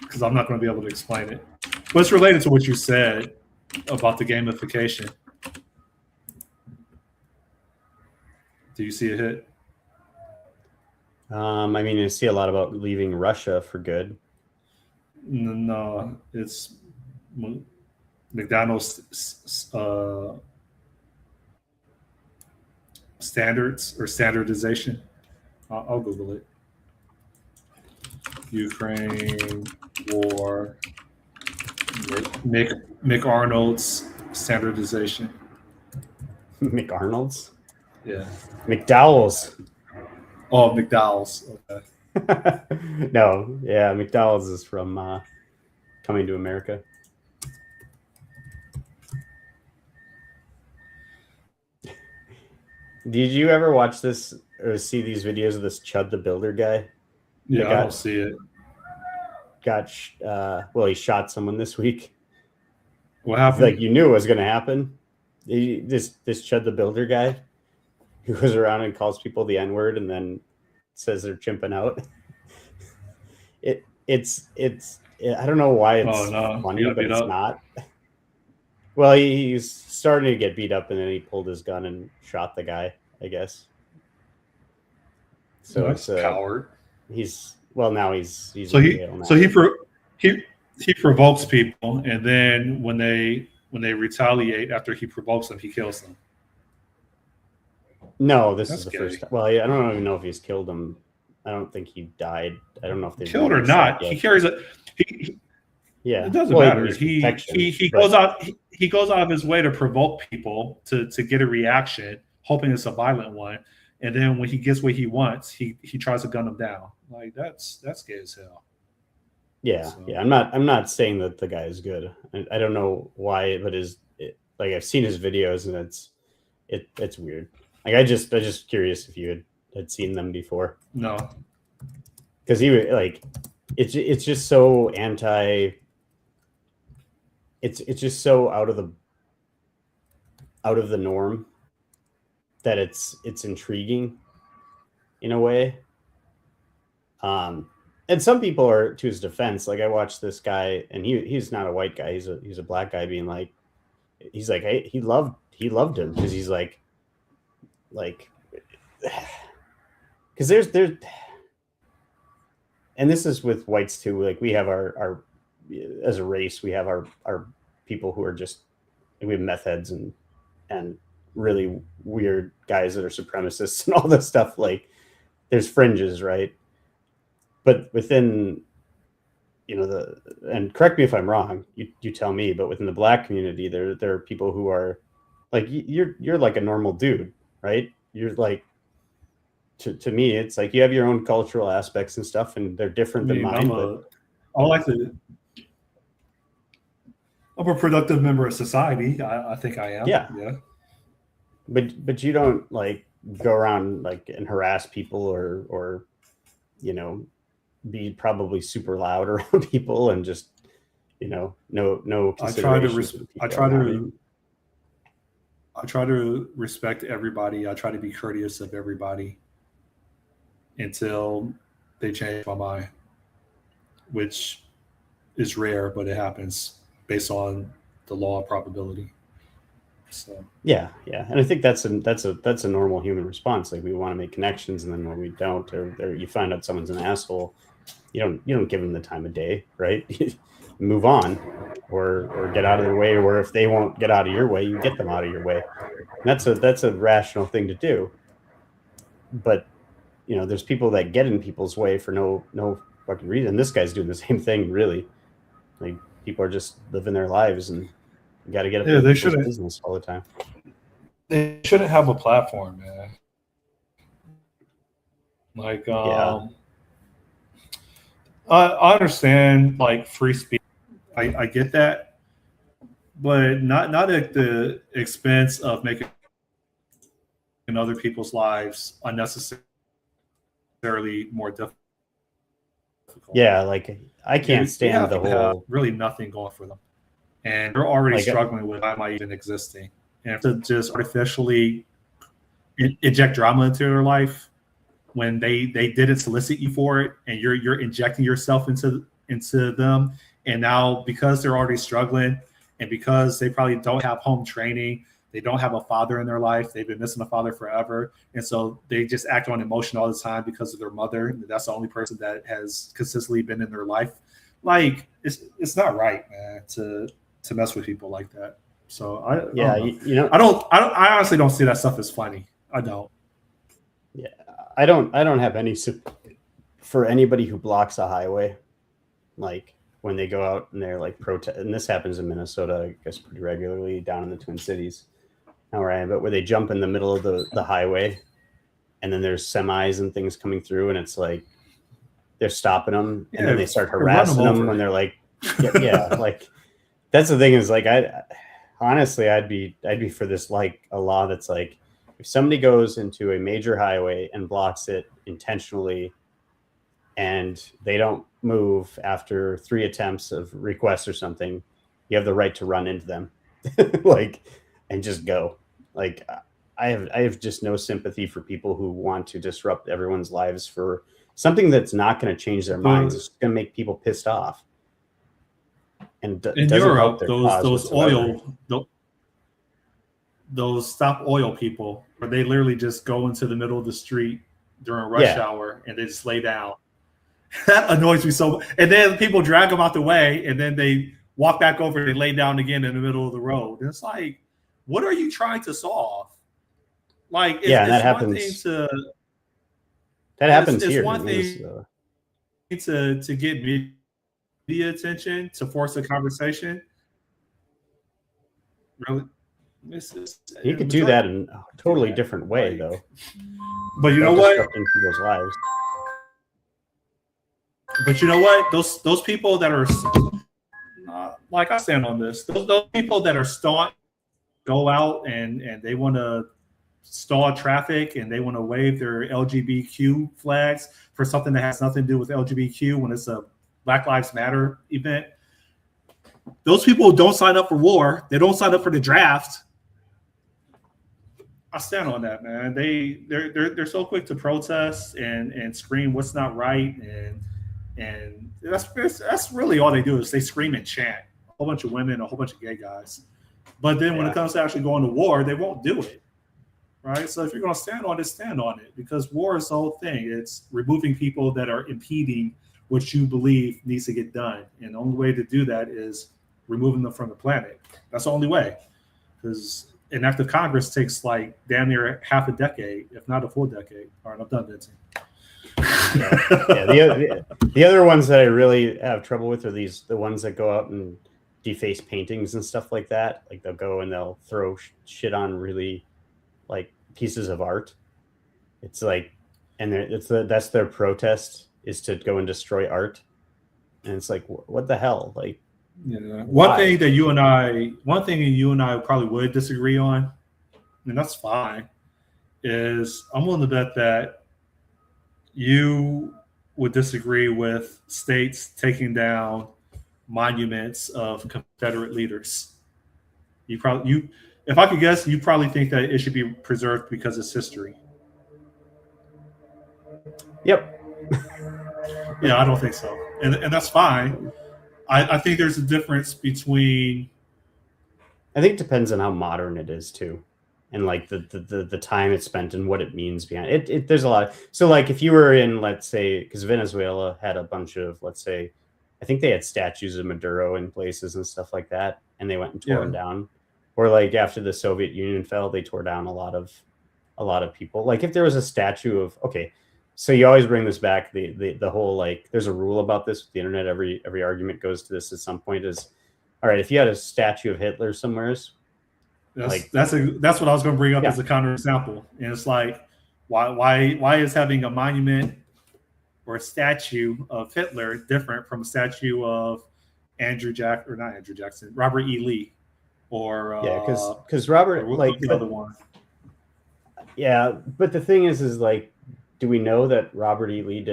because I'm not going to be able to explain it. But it's related to what you said about the gamification. Do you see a hit?
I mean, I see a lot about leaving Russia for good.
No, it's McDonald's standards or standardization. I'll Google it. Ukraine war, McArnold's standardization.
McArnold's?
Yeah.
McDowell's.
Oh, McDowell's. Okay.
No, yeah, McDowell's is from Coming to America. Did you ever watch this or see these videos of this Chud the Builder guy?
Yeah, I don't see it.
He shot someone this week.
What happened?
Like you knew it was going to happen. This Chud the Builder guy who goes around and calls people the N-word and then says they're chimping out. It's I don't know why it's funny, but it's not. Well, he's starting to get beat up, and then he pulled his gun and shot the guy, I guess. So
that's a coward.
He's now he's
so he provokes people, and then when they retaliate after he provokes them, he kills them.
No, this is the first time. Well, I don't even know if he's killed him. I don't think he died. I don't know if they
killed or not. He carries it.
Yeah,
it doesn't matter. He goes out. He goes out of his way to provoke people to get a reaction, hoping it's a violent one. And then when he gets what he wants, he tries to gun them down. Like that's gay as hell.
Yeah, so. Yeah. I'm not saying that the guy is good. I don't know why, but like I've seen his videos and it's weird. Like I just curious if you had seen them before.
No,
because he like it's just so anti. It's just so out of the norm that it's intriguing in a way. And some people are, to his defense, like I watched this guy, and he's not a white guy, he's a black guy, being like, he's like, hey, he loved him because he's like because there's and this is with whites too, like we have our as a race, we have our people who are just, we have meth heads and really weird guys that are supremacists and all this stuff. Like there's fringes, right? But within, and correct me if I'm wrong, you tell me, but within the black community, there are people who are like, you're like a normal dude, right? You're like, to me, it's like you have your own cultural aspects and stuff, and they're different than mine.
I'm a productive member of society. I think I am.
Yeah. But you don't like go around like and harass people or be probably super loud around people and just no. I try
to respect everybody. I try to be courteous of everybody until they change my mind, which is rare, but it happens based on the law of probability. So
yeah, and I think that's a normal human response. Like we want to make connections, and then when we don't, or you find out someone's an asshole, you don't give them the time of day, right? Move on, or get out of their way, or if they won't get out of your way, you get them out of your way. And that's a rational thing to do. But there's people that get in people's way for no fucking reason. This guy's doing the same thing, really. Like people are just living their lives, and you got to get up to business all the time.
They shouldn't have a platform, man. Like, I understand like free speech. I get that, but not at the expense of making other people's lives unnecessarily more difficult.
Yeah, like I can't stand the whole.
Have really nothing going for them, and they're already struggling with why am I even existing? And to just artificially inject drama into their life when they didn't solicit you for it, and you're injecting yourself into them, and now because they're already struggling, and because they probably don't have home training, they don't have a father in their life, they've been missing a father forever, and so they just act on emotion all the time because of their mother. That's the only person that has consistently been in their life. Like it's not right, man, to mess with people like that. So I honestly don't see that stuff as funny. I don't.
Yeah, I don't have any for anybody who blocks a highway, like when they go out and they're like protest, and this happens in Minnesota, I guess pretty regularly, down in the Twin Cities, not where I am, but where they jump in the middle of the highway, and then there's semis and things coming through, and it's like they're stopping them, and then they start harassing them when they're like, yeah, like that's the thing is like honestly I'd be for this, like a law that's like if somebody goes into a major highway and blocks it intentionally, and they don't move after 3 attempts of requests or something, you have the right to run into them, like, and just go. Like, I have just no sympathy for people who want to disrupt everyone's lives for something that's not going to change their minds. It's going to make people pissed off. And
in
doesn't
Europe,
help their cause
those
whatsoever.
those stop oil people, where they literally just go into the middle of the street during rush hour and they just lay down. That annoys me so much. And then people drag them out the way, and then they walk back over and they lay down again in the middle of the road. And it's like, what are you trying to solve? Like, it's,
yeah, and that
one
happens.
thing to
that happens
it's
here.
one thing to get media attention, to force a conversation. Really,
you could do that in a totally different way, though.
But you know what?
Disrupting people's lives.
But you know what? Those people that are like, I stand on this. Those people that are staunch, go out and they want to stall traffic and they want to wave their LGBTQ flags for something that has nothing to do with LGBTQ when it's a Black Lives Matter event. Those people don't sign up for war. They don't sign up for the draft. I stand on that, man. They're so quick to protest and scream what's not right, and that's really all they do is they scream and chant. A whole bunch of women, a whole bunch of gay guys. But then when it comes to actually going to war, they won't do it. Right? So if you're going to stand on it, stand on it, because war is the whole thing. It's removing people that are impeding what you believe needs to get done. And the only way to do that is removing them from the planet. That's the only way. Because an act of Congress takes like damn near half a decade, if not a full decade. All right, I'm done, Vincent.
The other ones that I really have trouble with are the ones that go out and deface paintings and stuff like that. Like, they'll go and they'll throw shit on really like pieces of art. It's like, and that's their protest, is to go and destroy art. And it's like, what the hell? Like,
one thing you and I probably would disagree on, and that's fine, is I'm willing to bet that you would disagree with states taking down monuments of Confederate leaders. If I could guess, you probably think that it should be preserved because it's history.
Yep.
Yeah, I don't think so, and that's fine. I think there's a difference between.
I think it depends on how modern it is too, and like the time it's spent and what it means behind it. There's a lot. So like, if you were in, let's say, because Venezuela had a bunch of, let's say, I think they had statues of Maduro in places and stuff like that, and they went and tore them down. Or like after the Soviet Union fell, they tore down a lot of people. Like, if there was a statue of, okay, so you always bring this back, the whole, like, there's a rule about this with the internet. Every argument goes to this at some point, is, all right, if you had a statue of Hitler somewhere,
that's what I was going to bring up as a counterexample. And it's like, why is having a monument or a statue of Hitler different from a statue of Robert E. Lee, or
because Robert, like,
the other one.
Yeah, but the thing is like, do we know that Robert E. Lee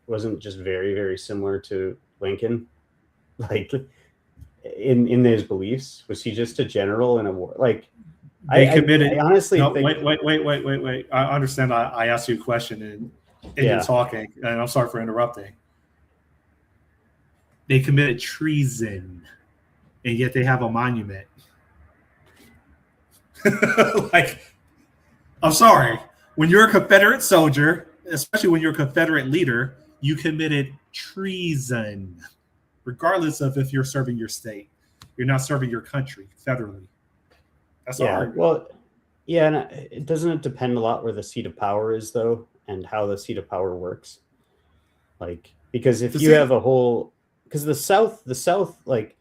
wasn't just very, very similar to Lincoln? Like, in his beliefs, was he just a general in a war? Like,
I honestly
think.
Wait. I understand. I asked you a question and you're talking, and I'm sorry for interrupting. They committed treason, and yet they have a monument. Like, I'm sorry. When you're a Confederate soldier, especially when you're a Confederate leader, you committed treason, regardless of if you're serving your state. You're not serving your country federally. That's all.
Well, yeah, and it doesn't depend a lot where the seat of power is, though, and how the seat of power works. Like, because if you have a whole, because the South, like,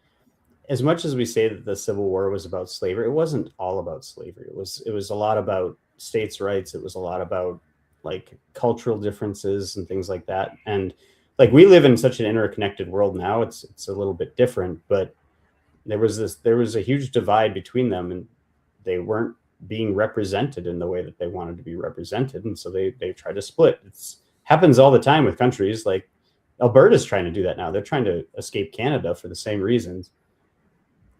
as much as we say that the Civil War was about slavery, it wasn't all about slavery. It was a lot about states' rights. It was a lot about, like, cultural differences and things like that. And, like, we live in such an interconnected world now. It's a little bit different, but there was a huge divide between them, and they weren't being represented in the way that they wanted to be represented, and so they tried to split. It happens all the time with countries. Like, Alberta's trying to do that now. They're trying to escape Canada for the same reasons.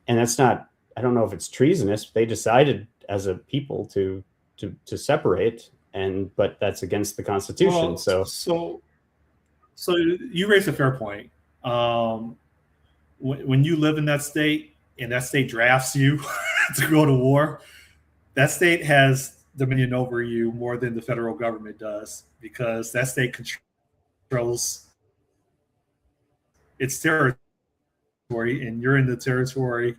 And that's not, I don't know if it's treasonous. They decided as a people to separate, but that's against the Constitution.
Well, so you raise a fair point. When you live in that state and that state drafts you to go to war, that state has dominion over you more than the federal government does, because that state controls its territory, and you're in the territory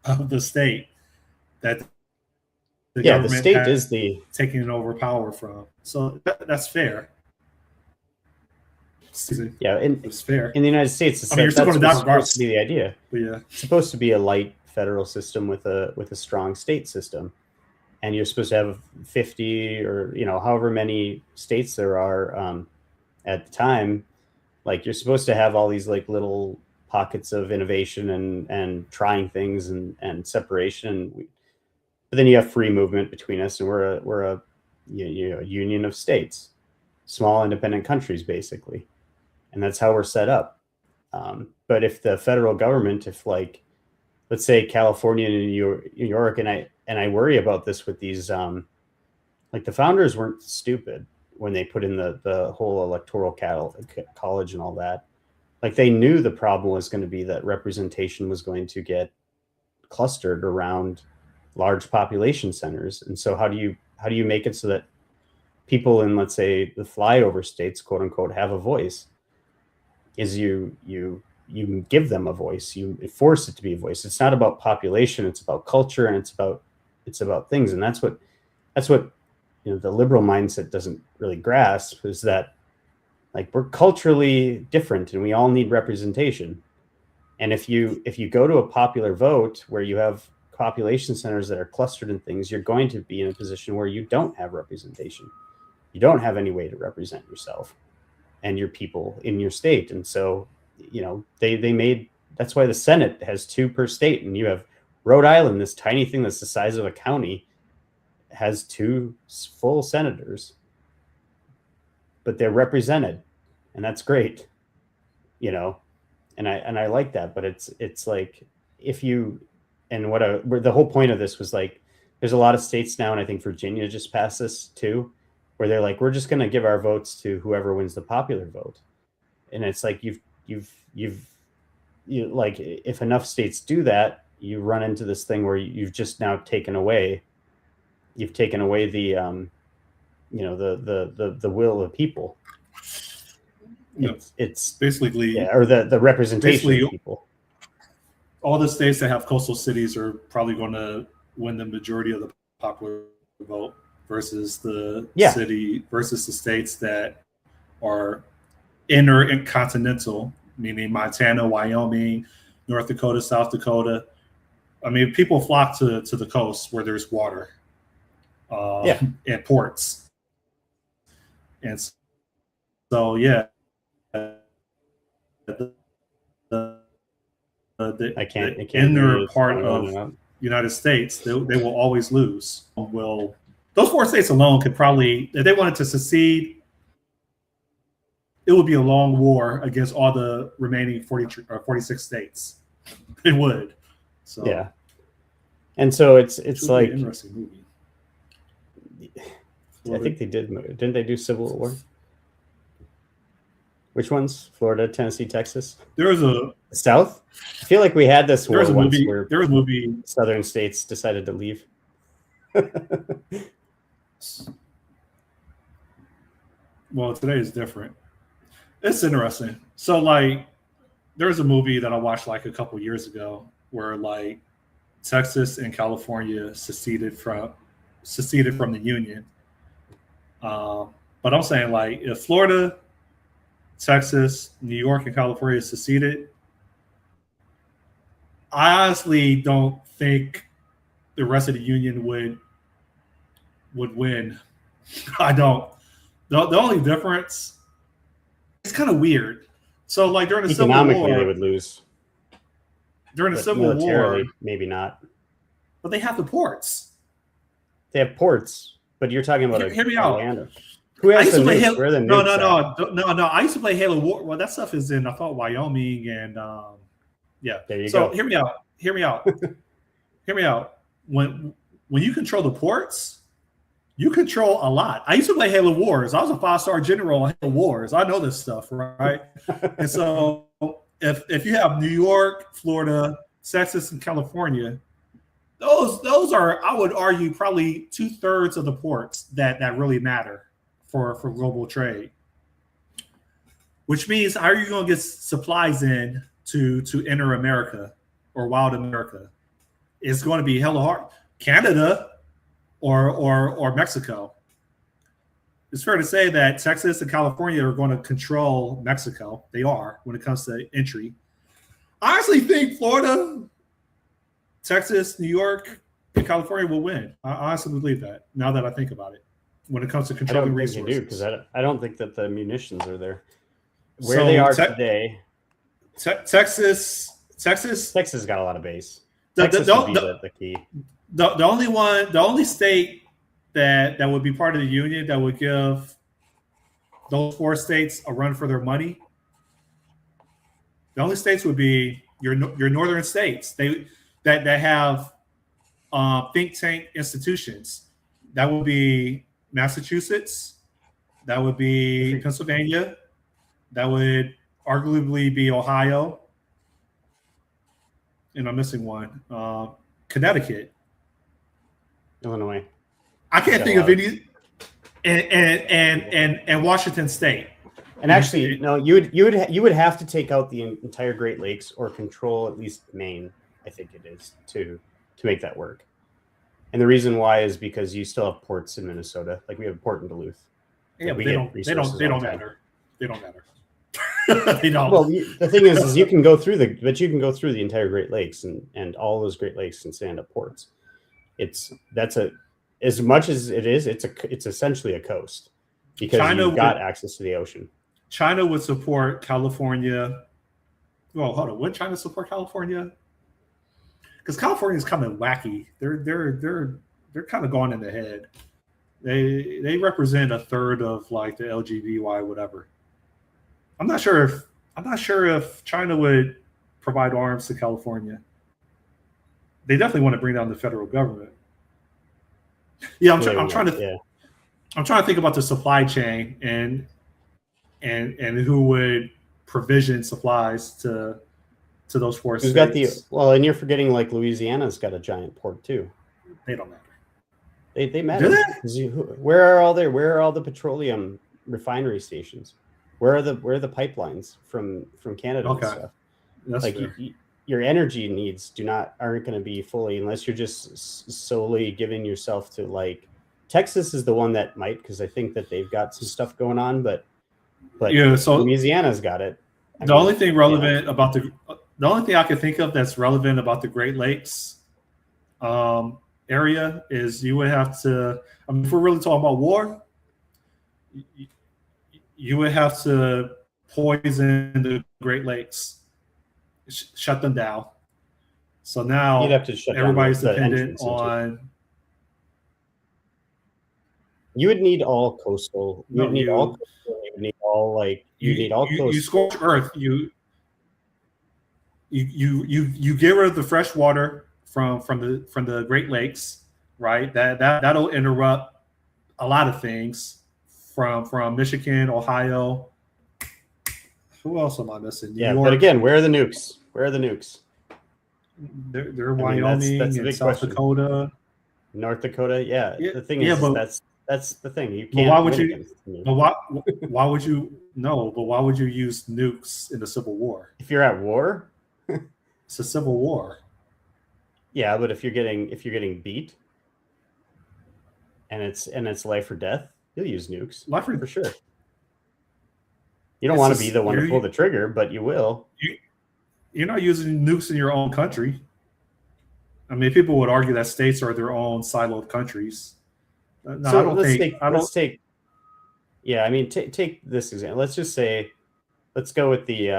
of the state that the government
the state is
taking over power from. So that's fair.
Yeah,
it's fair.
In the United States,
you're still going to die
supposed to be the idea.
But yeah,
it's supposed to be a light federal system with a strong state system, and you're supposed to have 50 or however many states there are at the time. Like, you're supposed to have all these like little pockets of innovation and trying things and separation. But then you have free movement between us, and we're a union of states, small independent countries basically. And that's how we're set up. But if the federal government, like, let's say California and New York, and I worry about this with these, like, the founders weren't stupid when they put in the whole electoral college and all that. Like, they knew the problem was going to be that representation was going to get clustered around large population centers. And so how do you make it so that people in, let's say, the flyover states, quote unquote, have a voice? Is you give them a voice, you force it to be a voice. It's not about population, it's about culture, and it's about things. And that's what the liberal mindset doesn't really grasp, is that, like, we're culturally different and we all need representation. And if you go to a popular vote where you have population centers that are clustered in things, you're going to be in a position where you don't have representation. You don't have any way to represent yourself and your people in your state. And so, they made, that's why the Senate has 2 per state. And you have Rhode Island, this tiny thing that's the size of a county, has 2 full senators, but they're represented, and that's great, and I like that. But it's like, if you, and the whole point of this was, like, there's a lot of states now, and I think Virginia just passed this too, where they're like, we're just going to give our votes to whoever wins the popular vote. And it's like, like, if enough states do that, you run into this thing where you've just now taken away the the will of people. It's
basically,
or the representation of people.
All the states that have coastal cities are probably going to win the majority of the popular vote versus the states that are inner and continental, meaning Montana, Wyoming, North Dakota, South Dakota. I mean, people flock to the coast where there's water and ports. And so, yeah, the inner part of United States, they will always lose. Those 4 states alone could probably, if they wanted to secede, it would be a long war against all the remaining 46 states. It would. So
yeah, and so it's like
an interesting movie.
I think they didn't they do Civil War? Which ones? Florida, Tennessee, Texas?
There was a
South. I feel like we had this war once where
there was a movie.
Southern states decided to leave.
Well, today is different. It's interesting. So, like, there's a movie that I watched like a couple years ago where, like, Texas and California seceded from the Union. But I'm saying, like, if Florida, Texas, New York, and California seceded, I honestly don't think the rest of the Union would win. I don't. The only difference, it's kind of weird. So, like, during the Civil War,
economically they would lose.
During the Civil War,
maybe not.
But they have the ports.
They have ports, but you're talking about
hear me out.
Who has the nukes? Where are the nukes?
No. I used to play Halo War. Well, that stuff is in, I thought, Wyoming and
there you
go.
So
hear me out. hear me out. Hear me out. When you control the ports, you control a lot. I used to play Halo Wars. I was a 5-star general on Halo Wars. I know this stuff, right? And so if you have New York, Florida, Texas, and California, those are, I would argue, probably 2/3 of the ports that really matter for global trade. Which means, how are you going to get supplies in to enter America or Wild America? It's going to be hella hard. Canada or Mexico. It's fair to say that Texas and California are going to control Mexico. They are when it comes to entry. I honestly think Florida, Texas, New York, and California will win. I honestly believe that, now that I think about it, when it comes to controlling resources.
Because I don't think that the munitions are there. Where they are today.
Texas
got a lot of base.
Texas
would be the key.
The only state that would be part of the union that would give those 4 states a run for their money. The only states would be your northern states. That have think tank institutions. That would be Massachusetts. That would be Pennsylvania. That would arguably be Ohio. And I'm missing one. Connecticut.
Illinois.
I can't think of any. And Washington State.
And actually, no, you would have to take out the entire Great Lakes or control at least Maine. I think it is to make that work. And the reason why is because you still have ports in Minnesota. Like, we have a port in Duluth.
Yeah, but they don't matter. They don't matter. They don't.
Well, the thing is you can go through the entire Great Lakes and all those Great Lakes and stand up ports. As much as it is, it's essentially a coast because you've got access to the ocean.
China would support California. Well, hold on. Would China support California? Because California is kind of wacky. They're kind of going in the head. They represent 1/3 of like the LGBTY whatever. I'm not sure if China would provide arms to California. They definitely want to bring down the federal government. Yeah, I'm trying to think about the supply chain and who would provision supplies to those 4 states.
And you're forgetting, like, Louisiana's got a giant port too.
They don't matter.
They matter. Where are all the petroleum refinery stations? Where are the pipelines from Canada and stuff?
That's
like your energy needs aren't going to be fully, unless you're just solely giving yourself to, like, Texas is the one that might, because I think that they've got some stuff going on, but yeah, so Louisiana's got it.
The only thing relevant about the only thing I can think of that's relevant about the Great Lakes area is you would have to, I mean, if we're really talking about war, you would have to poison the Great Lakes, shut them down. So now
you'd have to shut
everybody's
down
dependent on.
You would need all coastal. You would need all coastal. You would need all, like, coastal.
You scorch earth. You get rid of the fresh water from the Great Lakes, right? That'll interrupt a lot of things from Michigan, Ohio. Who else am I missing? New York.
But again, where are the nukes?
They're Wyoming and South Dakota,
North Dakota. Yeah. The thing is, that's the thing. You can't.
Why would you? But why would you? No, but why would you use nukes in the Civil War?
If you're at war,
it's a civil war.
Yeah, but if you're getting beat, and it's life or death, you'll use nukes.
Life
for sure. You don't want to be the one to pull the trigger, but you will.
You're not using nukes in your own country. I mean, people would argue that states are their own siloed countries. No,
so let's take. Yeah, I mean, take this example. Let's just say, let's go with the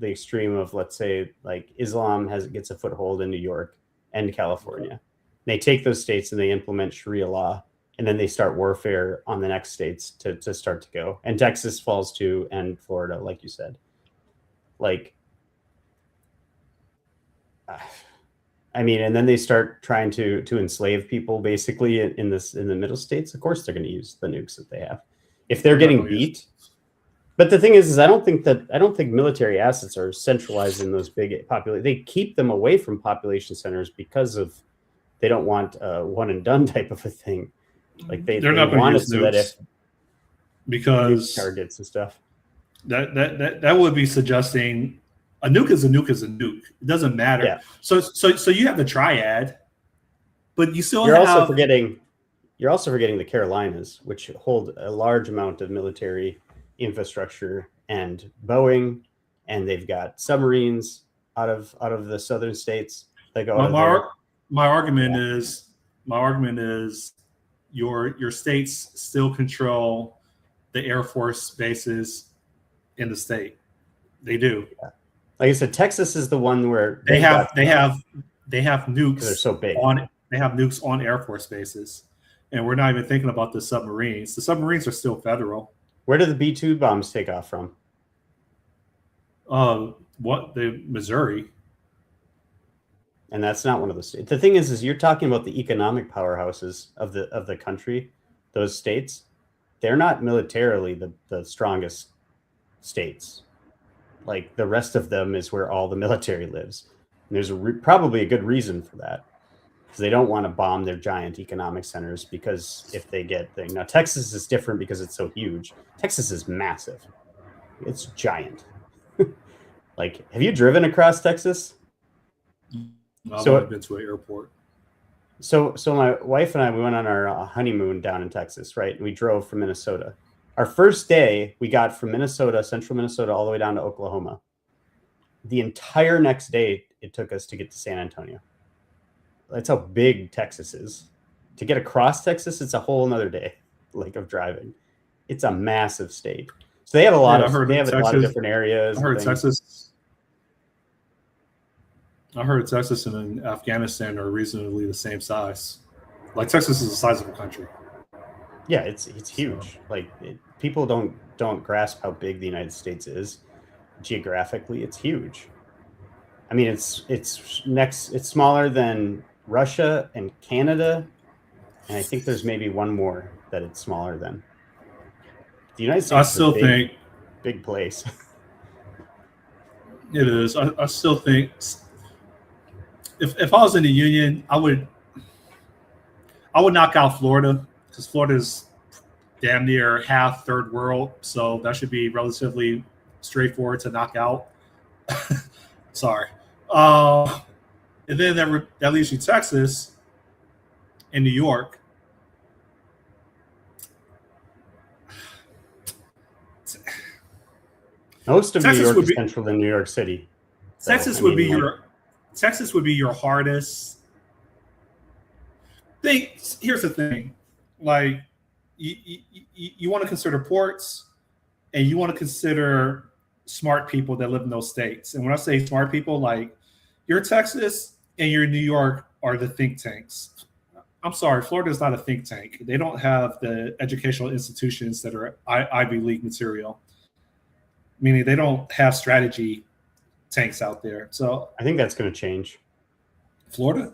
extreme of, let's say, like, Islam gets a foothold in New York and California. They take those states and they implement Sharia law, and then they start warfare on the next states to start to go. And Texas falls too, and Florida, like you said. Like, I mean, and then they start trying to enslave people basically in the middle states. Of course, they're going to use the nukes that they have if they're getting beat. But the thing is I don't think military assets are centralized in those big population. They keep them away from population centers because of they don't want a one and done type of a thing. Like they
not going to use
so that if
because
targets and stuff.
That would be suggesting a nuke is a nuke is a nuke. It doesn't matter.
Yeah.
So you have the triad, but you still
You're
have.
You're also forgetting the Carolinas, which hold a large amount of military infrastructure, and Boeing, and they've got submarines out of the southern states that go.
My argument is your states still control the Air Force bases in the state. They do.
Yeah. Like I said, Texas is the one where
they have nukes.
They're so big.
They have nukes on Air Force bases, and we're not even thinking about the submarines. The submarines are still federal.
Where do the B-2 bombs take off from?
The Missouri.
And that's not one of the states. The thing is you're talking about the economic powerhouses of the country, those states. They're not militarily the strongest states. Like the rest of them is where all the military lives. And there's probably a good reason for that, because they don't want to bomb their giant economic centers, because if they get things. Now, Texas is different because it's so huge. Texas is massive. It's giant. Like, have you driven across Texas?
I've only been to an airport.
So my wife and I, we went on our honeymoon down in Texas, right? And we drove from Minnesota. Our first day, we got from Minnesota, central Minnesota, all the way down to Oklahoma. The entire next day, it took us to get to San Antonio. That's how big Texas is. To get across Texas, it's a whole another day, like, of driving. It's a massive state. So they have a lot of different areas.
I heard Texas and Afghanistan are reasonably the same size. Like, Texas is the size of a country.
Yeah, it's huge. Like, people don't grasp how big the United States is geographically. It's huge. I mean, it's smaller than Russia and Canada, and I think there's maybe one more that it's smaller than. The United States.
I still think
big place.
It is. I still think if I was in the Union, I would knock out Florida, because Florida's damn near half third world, so that should be relatively straightforward to knock out. Sorry. And then that leaves you Texas and New York.
Most of New York is central in New York City.
Texas would be your hardest thing. Here's the thing. Like, you want to consider ports, and you want to consider smart people that live in those states. And when I say smart people, like, your Texas and your New York are the think tanks. I'm sorry, Florida is not a think tank. They don't have the educational institutions that are Ivy League material, meaning they don't have strategy tanks out there. So
I think that's going to change.
Florida?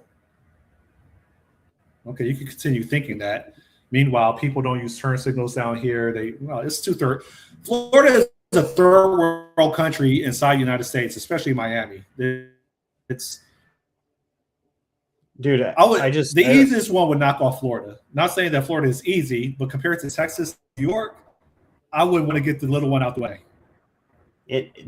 Okay, you can continue thinking that. Meanwhile, people don't use turn signals down here. It's 2/3. Florida is a third world country inside the United States, especially Miami. It's
dude.
The easiest one would knock off Florida. Not saying that Florida is easy, but compared to Texas, New York, I would want to get the little one out the way.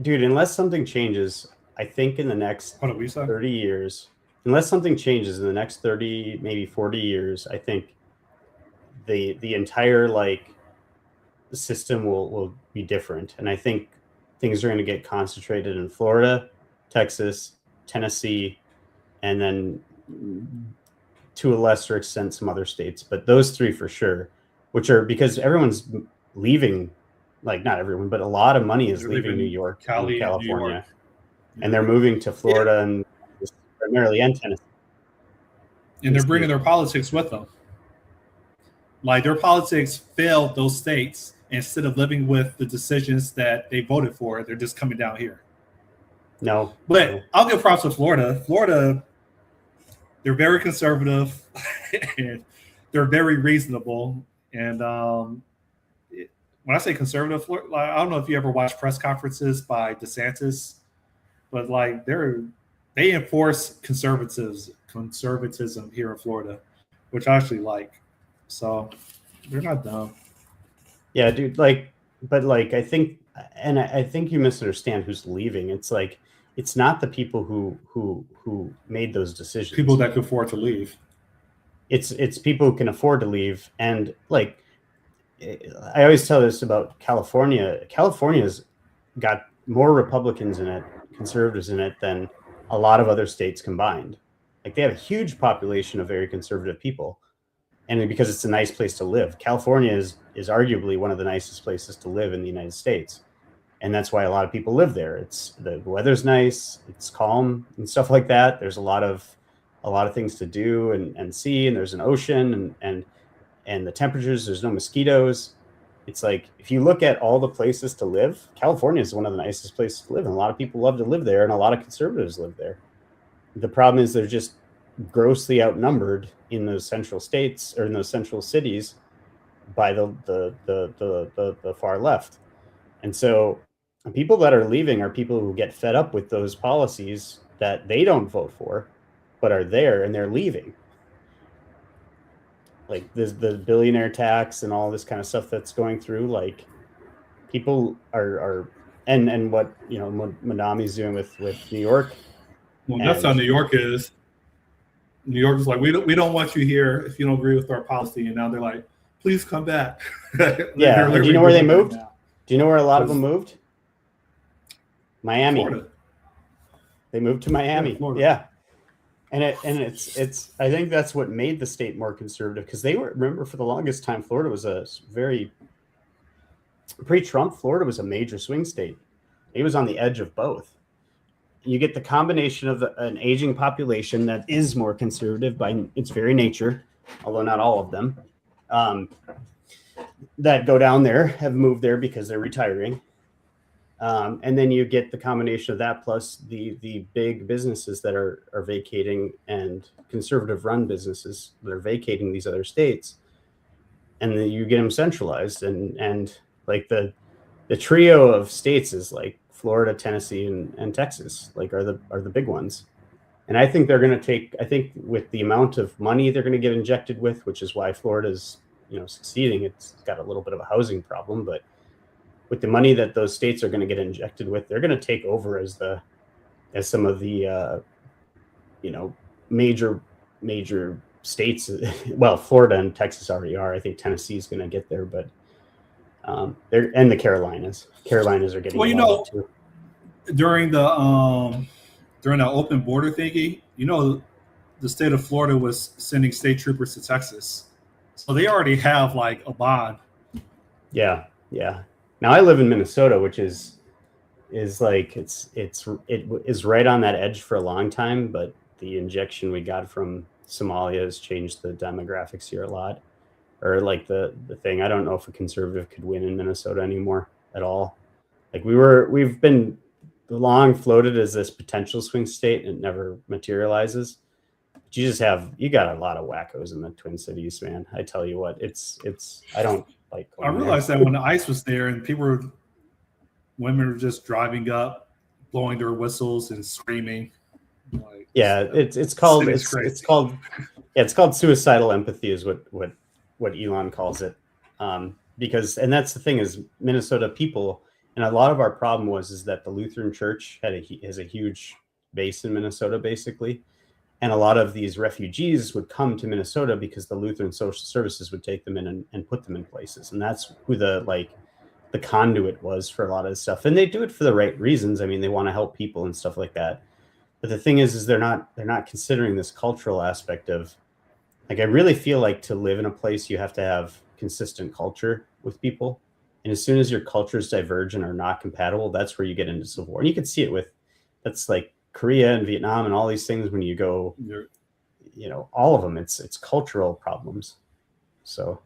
Dude, unless something changes, I think in the next 30 years, unless something changes in the next 30, maybe 40 years, I think the entire system will be different. And I think things are going to get concentrated in Florida, Texas, Tennessee, and then to a lesser extent some other states. But those three for sure, which are because everyone's leaving. Like, not everyone, but a lot of money is leaving New York and California. And they're moving to Florida and primarily and Tennessee.
And they're bringing their politics with them. Like, their politics failed those states. Instead of living with the decisions that they voted for, they're just coming down here.
No,
But I'll give props to Florida. Florida, they're very conservative and they're very reasonable. And when I say conservative, Florida, I don't know if you ever watched press conferences by DeSantis, but like they enforce conservatism here in Florida, which I actually like. So they're not dumb.
Yeah, dude. Like, but like, I think you misunderstand who's leaving. It's like, it's not the people who made those decisions.
People that can afford to leave.
It's people who can afford to leave. And like, I always tell this about California. California's got more Republicans in it, conservatives in it, than a lot of other states combined. Like, they have a huge population of very conservative people. And because it's a nice place to live. California is arguably one of the nicest places to live in the United States. And that's why a lot of people live there. The weather's nice, it's calm and stuff like that. There's a lot of things to do and see, and there's an ocean and the temperatures, there's no mosquitoes. It's like, if you look at all the places to live, California is one of the nicest places to live. And a lot of people love to live there, and a lot of conservatives live there. The problem is they're just grossly outnumbered in those central states, or in those central cities, by the far left. And so people that are leaving are people who get fed up with those policies that they don't vote for, but are there, and they're leaving. Like the billionaire tax and all this kind of stuff that's going through. Like, people are and what, you know, Madami's doing with New York.
Well, that's how New York is. New York is like, we don't want you here if you don't agree with our policy. And now they're like, please come back.
Yeah. Do you know where they moved? Do you know where a lot of them moved? Miami.
Florida.
They moved to Miami. Yeah. And it's I think that's what made the state more conservative, because remember, for the longest time, Florida was a very pre-Trump. Florida was a major swing state. It was on the edge of both. You get the combination of an aging population that is more conservative by its very nature, although not all of them, that go down there, have moved there because they're retiring. And then you get the combination of that plus the big businesses that are vacating, and conservative run businesses that are vacating these other states. And then you get them centralized, and like the trio of states is like Florida, Tennessee, and Texas, like are the big ones. And I think they're going to take, I think with the amount of money they're going to get injected with, which is why Florida's, you know, succeeding. It's got a little bit of a housing problem, but with the money that those states are going to get injected with, they're going to take over as some of the you know, major states. Well, Florida and Texas already are. I think Tennessee is going to get there, but they're, and the Carolinas are getting.
Well, you know, too. During the open border thingy, you know, the state of Florida was sending state troopers to Texas, so they already have like a bond.
Yeah. Now I live in Minnesota, which is like it is right on that edge for a long time, but the injection we got from Somalia has changed the demographics here a lot. Or like the thing, I don't know if a conservative could win in Minnesota anymore at all. Like we've been long floated as this potential swing state, and it never materializes. But you got a lot of wackos in the Twin Cities, man. I tell you what, it's I don't like.
I realized that when the ICE was there and women were just driving up, blowing their whistles and screaming. Like,
yeah, it's called suicidal empathy is what Elon calls it, because, and that's the thing, is Minnesota people, and a lot of our problem is that the Lutheran Church has a huge base in Minnesota, basically, and a lot of these refugees would come to Minnesota because the Lutheran Social Services would take them in and put them in places, and that's who the conduit was for a lot of this stuff, and they do it for the right reasons. I mean, they want to help people and stuff like that, but the thing is they're not considering this cultural aspect of. Like, I really feel like to live in a place, you have to have consistent culture with people. And as soon as your cultures diverge and are not compatible, that's where you get into civil war. And you can see it that's like Korea and Vietnam and all these things when you go, you know, all of them, it's cultural problems. So,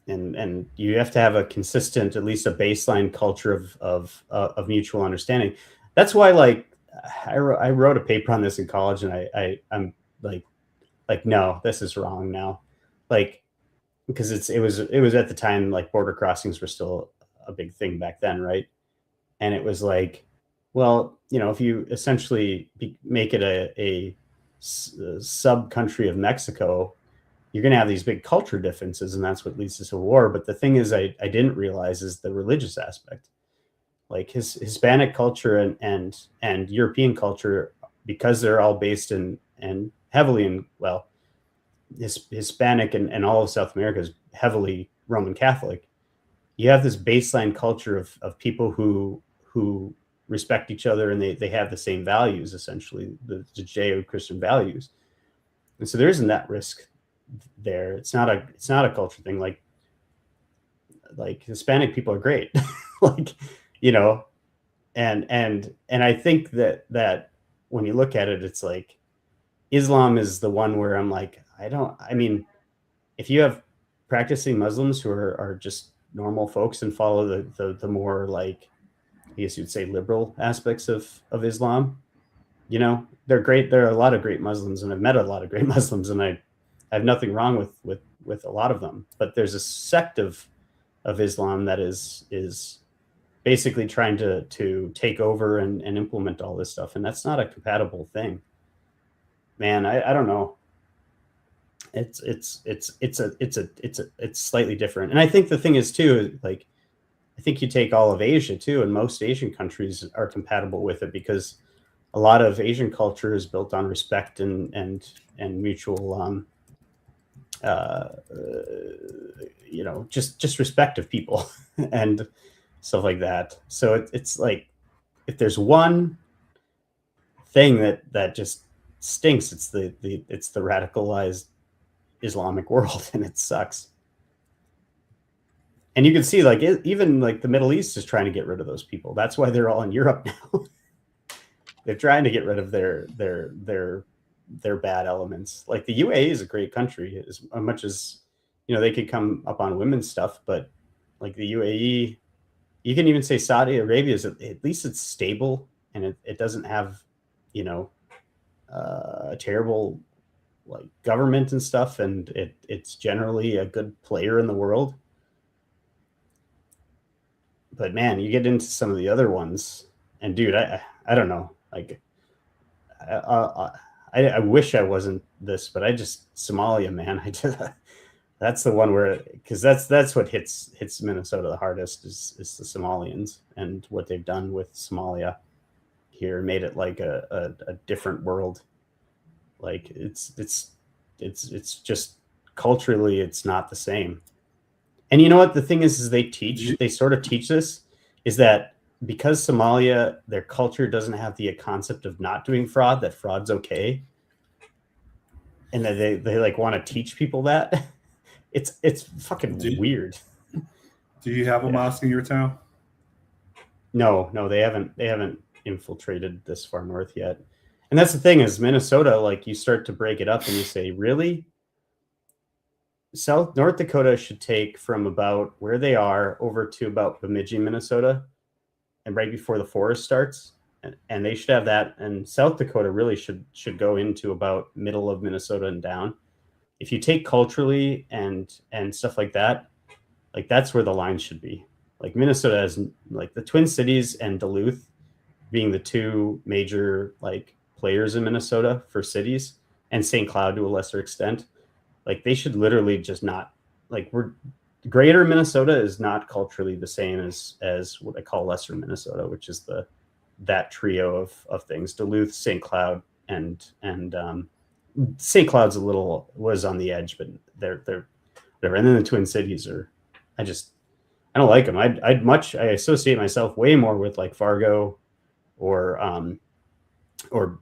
and you have to have a consistent, at least a baseline culture of mutual understanding. that's why, like, I wrote a paper on this in college, and I'm like, no, this is wrong now. Like, because it was at the time, like, border crossings were still a big thing back then, right? And it was like, well, you know, if you essentially make it a sub country of Mexico, you're going to have these big culture differences, and that's what leads to civil war. But the thing is, I didn't realize is the religious aspect, like Hispanic culture and European culture, because they're all based in and heavily in, well, Hispanic and all of South America is heavily Roman Catholic. You have this baseline culture of people who respect each other, and they have the same values, essentially the Judeo-Christian values. And so there isn't that risk there. It's not a culture thing. Like Hispanic people are great. Like, you know, and I think that when you look at it, it's like Islam is the one where I'm like, I mean, if you have practicing Muslims who are just normal folks and follow the more, like, I guess you'd say, liberal aspects of Islam, you know, they're great. There are a lot of great Muslims, and I've met a lot of great Muslims, and I have nothing wrong with a lot of them. But there's a sect of Islam that is basically trying to take over and implement all this stuff, and that's not a compatible thing. Man, I don't know. It's slightly different. And I think the thing is too, like, I think you take all of Asia too, and most Asian countries are compatible with it, because a lot of Asian culture is built on respect and mutual you know, just respect of people and stuff like that. So it's like, if there's one thing that just stinks, it's the radicalized Islamic world, and it sucks. And you can see, like, even like the Middle East is trying to get rid of those people. That's why they're all in Europe now. They're trying to get rid of their bad elements. Like, the UAE is a great country, as much as, you know, they could come up on women's stuff, but like the UAE, you can even say Saudi Arabia is, at least it's stable, and it doesn't have, you know, a terrible, like, government and stuff, and it's generally a good player in the world. But man, you get into some of the other ones, and dude, I don't know, like, I wish I wasn't this, but Somalia, man, that's the one where, because that's what hits Minnesota the hardest, is the Somalians and what they've done with Somalia here, made it like a different world. Like, it's just culturally, it's not the same. And you know what the thing is they sort of teach this, is that because Somalia, their culture doesn't have the concept of not doing fraud, that fraud's okay, and that they like want to teach people that. It's fucking weird.
Do you have a mosque in your town?
No, they haven't infiltrated this far north yet. And that's the thing, is Minnesota, like, you start to break it up and you say, really? North Dakota should take from about where they are over to about Bemidji, Minnesota, and right before the forest starts, and they should have that. And South Dakota really should go into about middle of Minnesota and down. If you take culturally and stuff like that, like, that's where the line should be. Like, Minnesota has, like, the Twin Cities and Duluth being the two major, like, players in Minnesota for cities, and St. Cloud to a lesser extent. Like, they should literally just not, like, greater Minnesota is not culturally the same as what I call lesser Minnesota, which is that trio of things: Duluth, St. Cloud, and St. Cloud's was on the edge, but they're and then the Twin Cities are, I don't like them. I associate myself way more with, like, Fargo or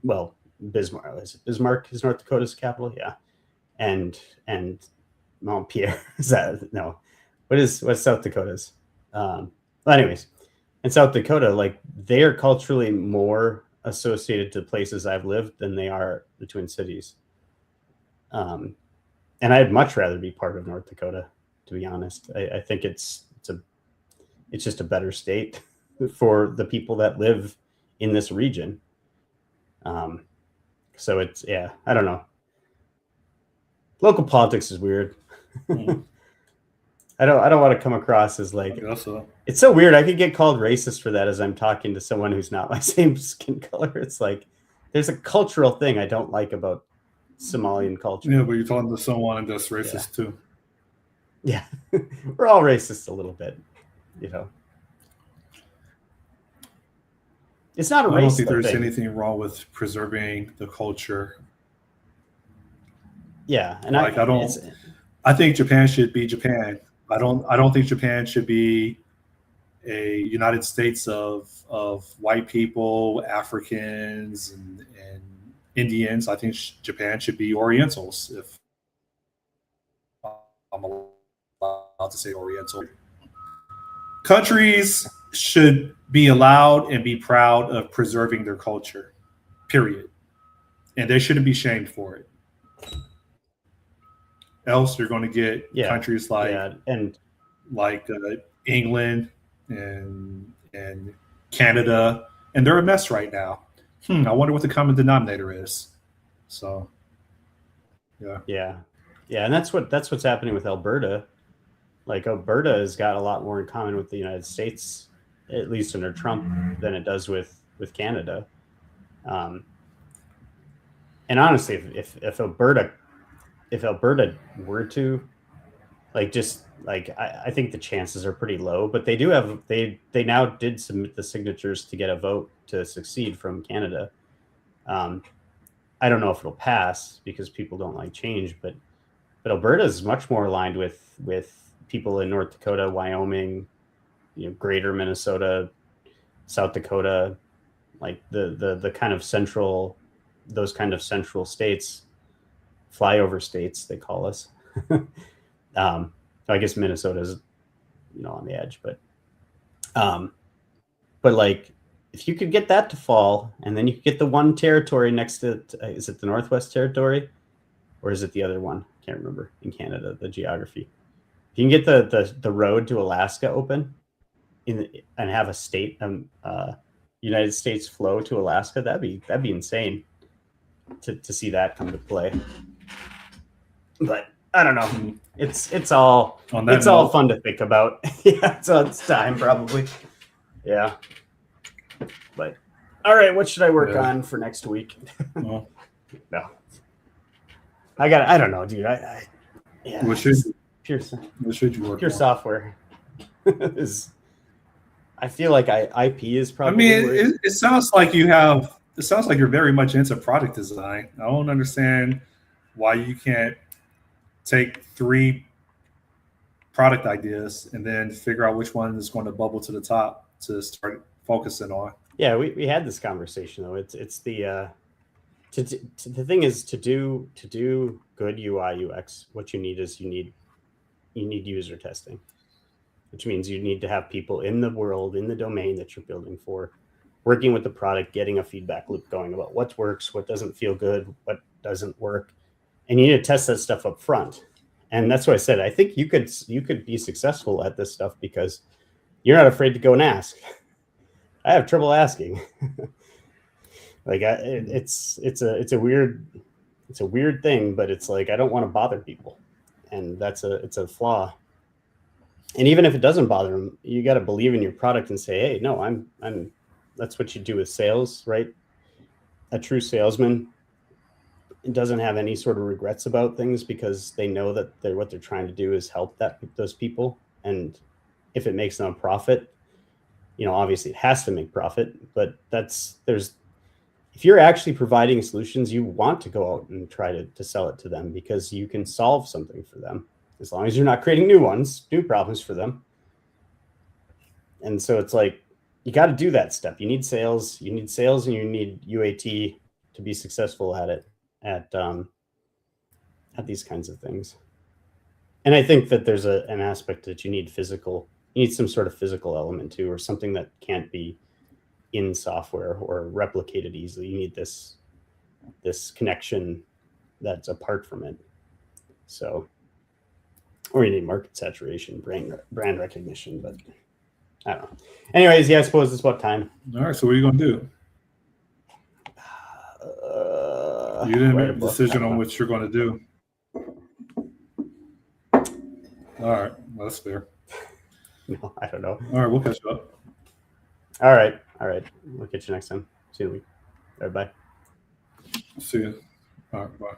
well, Bismarck. Is it Bismarck is North Dakota's capital? Yeah. And Montpelier. Is that, no? What's South Dakota's? Anyways, in South Dakota, like, they are culturally more associated to places I've lived than they are the Twin Cities. And I'd much rather be part of North Dakota, to be honest. I think it's just a better state for the people that live in this region. So it's, yeah, I don't know. Local politics is weird. I don't want to come across as like, it's so weird. I could get called racist for that as I'm talking to someone who's not my same skin color. It's like, there's a cultural thing I don't like about Somalian culture.
Yeah, but you're talking to someone that's racist too.
Yeah, we're all racist a little bit, you know. It's not a race.
I don't think there's anything wrong with preserving the culture.
Yeah, and
like I think Japan should be Japan. I don't think Japan should be a United States of white people, Africans, and Indians. I think Japan should be Orientals, if I'm allowed to say Oriental. Countries should be allowed and be proud of preserving their culture, period. And they shouldn't be shamed for it. Else you're going to get countries like England and Canada, and they're a mess right now. I wonder what the common denominator is. So,
yeah, and that's what's happening with Alberta. Like Alberta has got a lot more in common with the United States, at least under Trump, than it does with Canada. And honestly, if Alberta were to I think the chances are pretty low, but they do have they now did submit the signatures to get a vote to succeed from Canada. I don't know if it'll pass because people don't like change, but Alberta is much more aligned with people in North Dakota, Wyoming, greater Minnesota, South Dakota, like the kind of central, those kind of central states, flyover states, they call us. I guess Minnesota's, on the edge, but like if you could get that to fall, and then you could get the one territory next to, is it the Northwest Territory, or is it the other one? Can't remember in Canada, the geography. If you can get the road to Alaska open, and have a state, United States flow to Alaska, that'd be insane to see that come to play. But I don't know. It's all fun to think about. Yeah, so it's time probably. Yeah. But all right, what should I work on for next week? No. I don't know, dude.
What should
you work
pure
on? Software is. I feel like IP is probably.
I mean, it sounds like you're very much into product design. I don't understand why you can't take 3 product ideas and then figure out which one is going to bubble to the top to start focusing on.
Yeah, we had this conversation though. It's the the thing is to do good UI UX. What you need is you need user testing, which means you need to have people in the world, in the domain that you're building for, working with the product, getting a feedback loop going about what works, what doesn't feel good, what doesn't work. And you need to test that stuff up front. And that's what I said. I think you could be successful at this stuff because you're not afraid to go and ask. I have trouble asking. It's a weird thing, but it's like I don't want to bother people, and it's a flaw. And even if it doesn't bother them, you got to believe in your product and say, hey, no, I'm. That's what you do with sales, right? A true salesman doesn't have any sort of regrets about things because they know that what they're trying to do is help those people. And if it makes them a profit, obviously it has to make profit, but if you're actually providing solutions, you want to go out and try to sell it to them because you can solve something for them as long as you're not creating new problems for them. And so it's like, you got to do that step. You need sales, and you need UAT to be successful at these kinds of things. And I think that there's an aspect that you need some sort of physical element too, or something that can't be in software or replicated easily. You need this connection that's apart from it. So, or you need market saturation, brand recognition, but I don't know. Anyways, yeah, I suppose it's about time.
All right, so what are you going to do? You didn't
Write
make
a
a
book.
decision on what you're going to do. All right. Well, that's fair.
No, I don't know.
All right. We'll catch up.
All right. We'll catch you next time. See you in a week. All right, bye.
See you. All right. Bye.